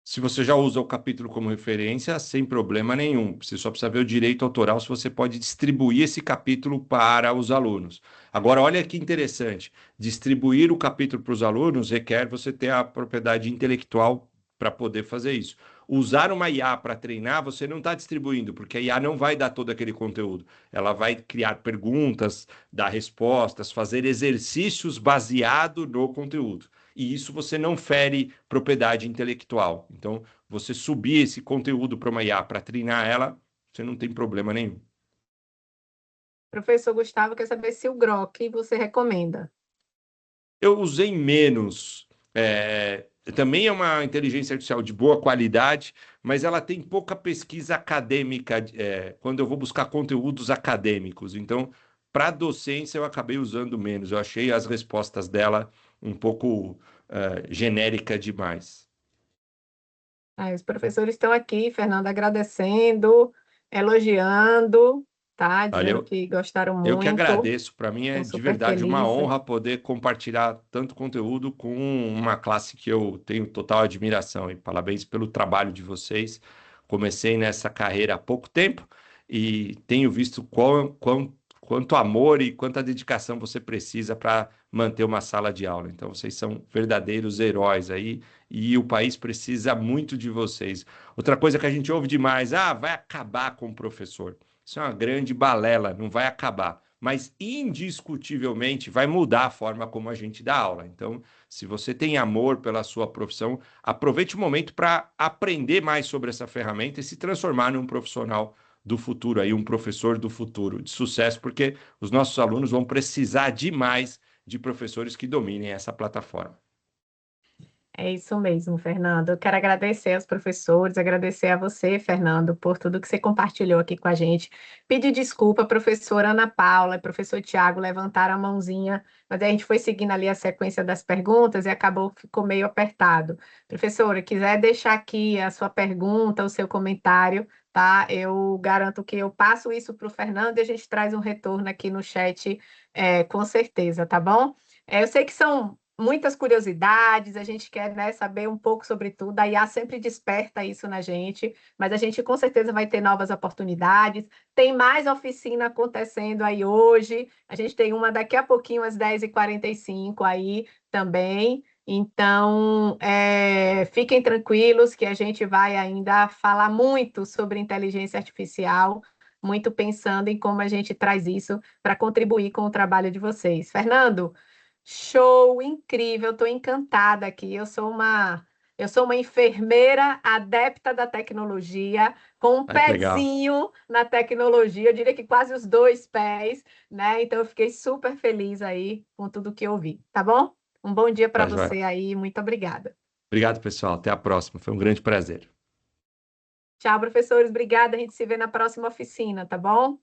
Se você já usa o capítulo como referência, sem problema nenhum. Você só precisa ver o direito autoral se você pode distribuir esse capítulo para os alunos. Agora, olha que interessante: distribuir o capítulo para os alunos requer você ter a propriedade intelectual para poder fazer isso. Usar uma IA para treinar, você não está distribuindo, porque a IA não vai dar todo aquele conteúdo. Ela vai criar perguntas, dar respostas, fazer exercícios baseado no conteúdo e isso você não fere propriedade intelectual. Então, você subir esse conteúdo para uma IA para treinar ela, você não tem problema nenhum. Professor Gustavo quer saber se o Grok você recomenda. Eu usei menos. Também é uma inteligência artificial de boa qualidade, mas ela tem pouca pesquisa acadêmica quando eu vou buscar conteúdos acadêmicos. Então, para docência, eu acabei usando menos. Eu achei as respostas dela um pouco genérica demais. Os professores estão aqui, Fernanda, agradecendo, elogiando, tá? Dizendo Valeu. que gostaram Eu que muito, agradeço. Para mim é estão de super verdade uma felizes. honra poder compartilhar tanto conteúdo com uma classe que eu tenho total admiração. E parabéns pelo trabalho de vocês. Comecei nessa carreira há pouco tempo e tenho visto quanto amor e quanta dedicação você precisa para manter uma sala de aula. Então, vocês são verdadeiros heróis aí e o país precisa muito de vocês. Outra coisa que a gente ouve demais, vai acabar com o professor. Isso é uma grande balela, não vai acabar, mas indiscutivelmente vai mudar a forma como a gente dá aula. Então, se você tem amor pela sua profissão, aproveite o momento para aprender mais sobre essa ferramenta e se transformar num profissional do futuro, aí um professor do futuro de sucesso, porque os nossos alunos vão precisar demais de professores que dominem essa plataforma. É isso mesmo, Fernando. Eu quero agradecer aos professores, agradecer a você, Fernando, por tudo que você compartilhou aqui com a gente. Pedir desculpa, a professora Ana Paula e professor Tiago levantaram a mãozinha, mas a gente foi seguindo ali a sequência das perguntas e acabou, ficou meio apertado. Professora, quiser deixar aqui a sua pergunta, o seu comentário, tá? Eu garanto que eu passo isso para o Fernando e a gente traz um retorno aqui no chat, com certeza, tá bom? Eu sei que são muitas curiosidades, a gente quer, né, saber um pouco sobre tudo, a IA sempre desperta isso na gente, mas a gente com certeza vai ter novas oportunidades. Tem mais oficina acontecendo aí hoje, a gente tem uma daqui a pouquinho, às 10h45 aí também. Então, fiquem tranquilos que a gente vai ainda falar muito sobre inteligência artificial, muito pensando em como a gente traz isso para contribuir com o trabalho de vocês. Fernando, show, incrível, estou encantada aqui. Eu sou uma enfermeira adepta da tecnologia, com um Ah, que legal. pezinho na tecnologia, eu diria que quase os dois pés, né? Então eu fiquei super feliz aí com tudo que eu vi, tá bom? Um bom dia para Tá, joia. você aí, muito obrigada. Obrigado, pessoal. Até a próxima. Foi um grande prazer. Tchau, professores, obrigada. A gente se vê na próxima oficina, tá bom?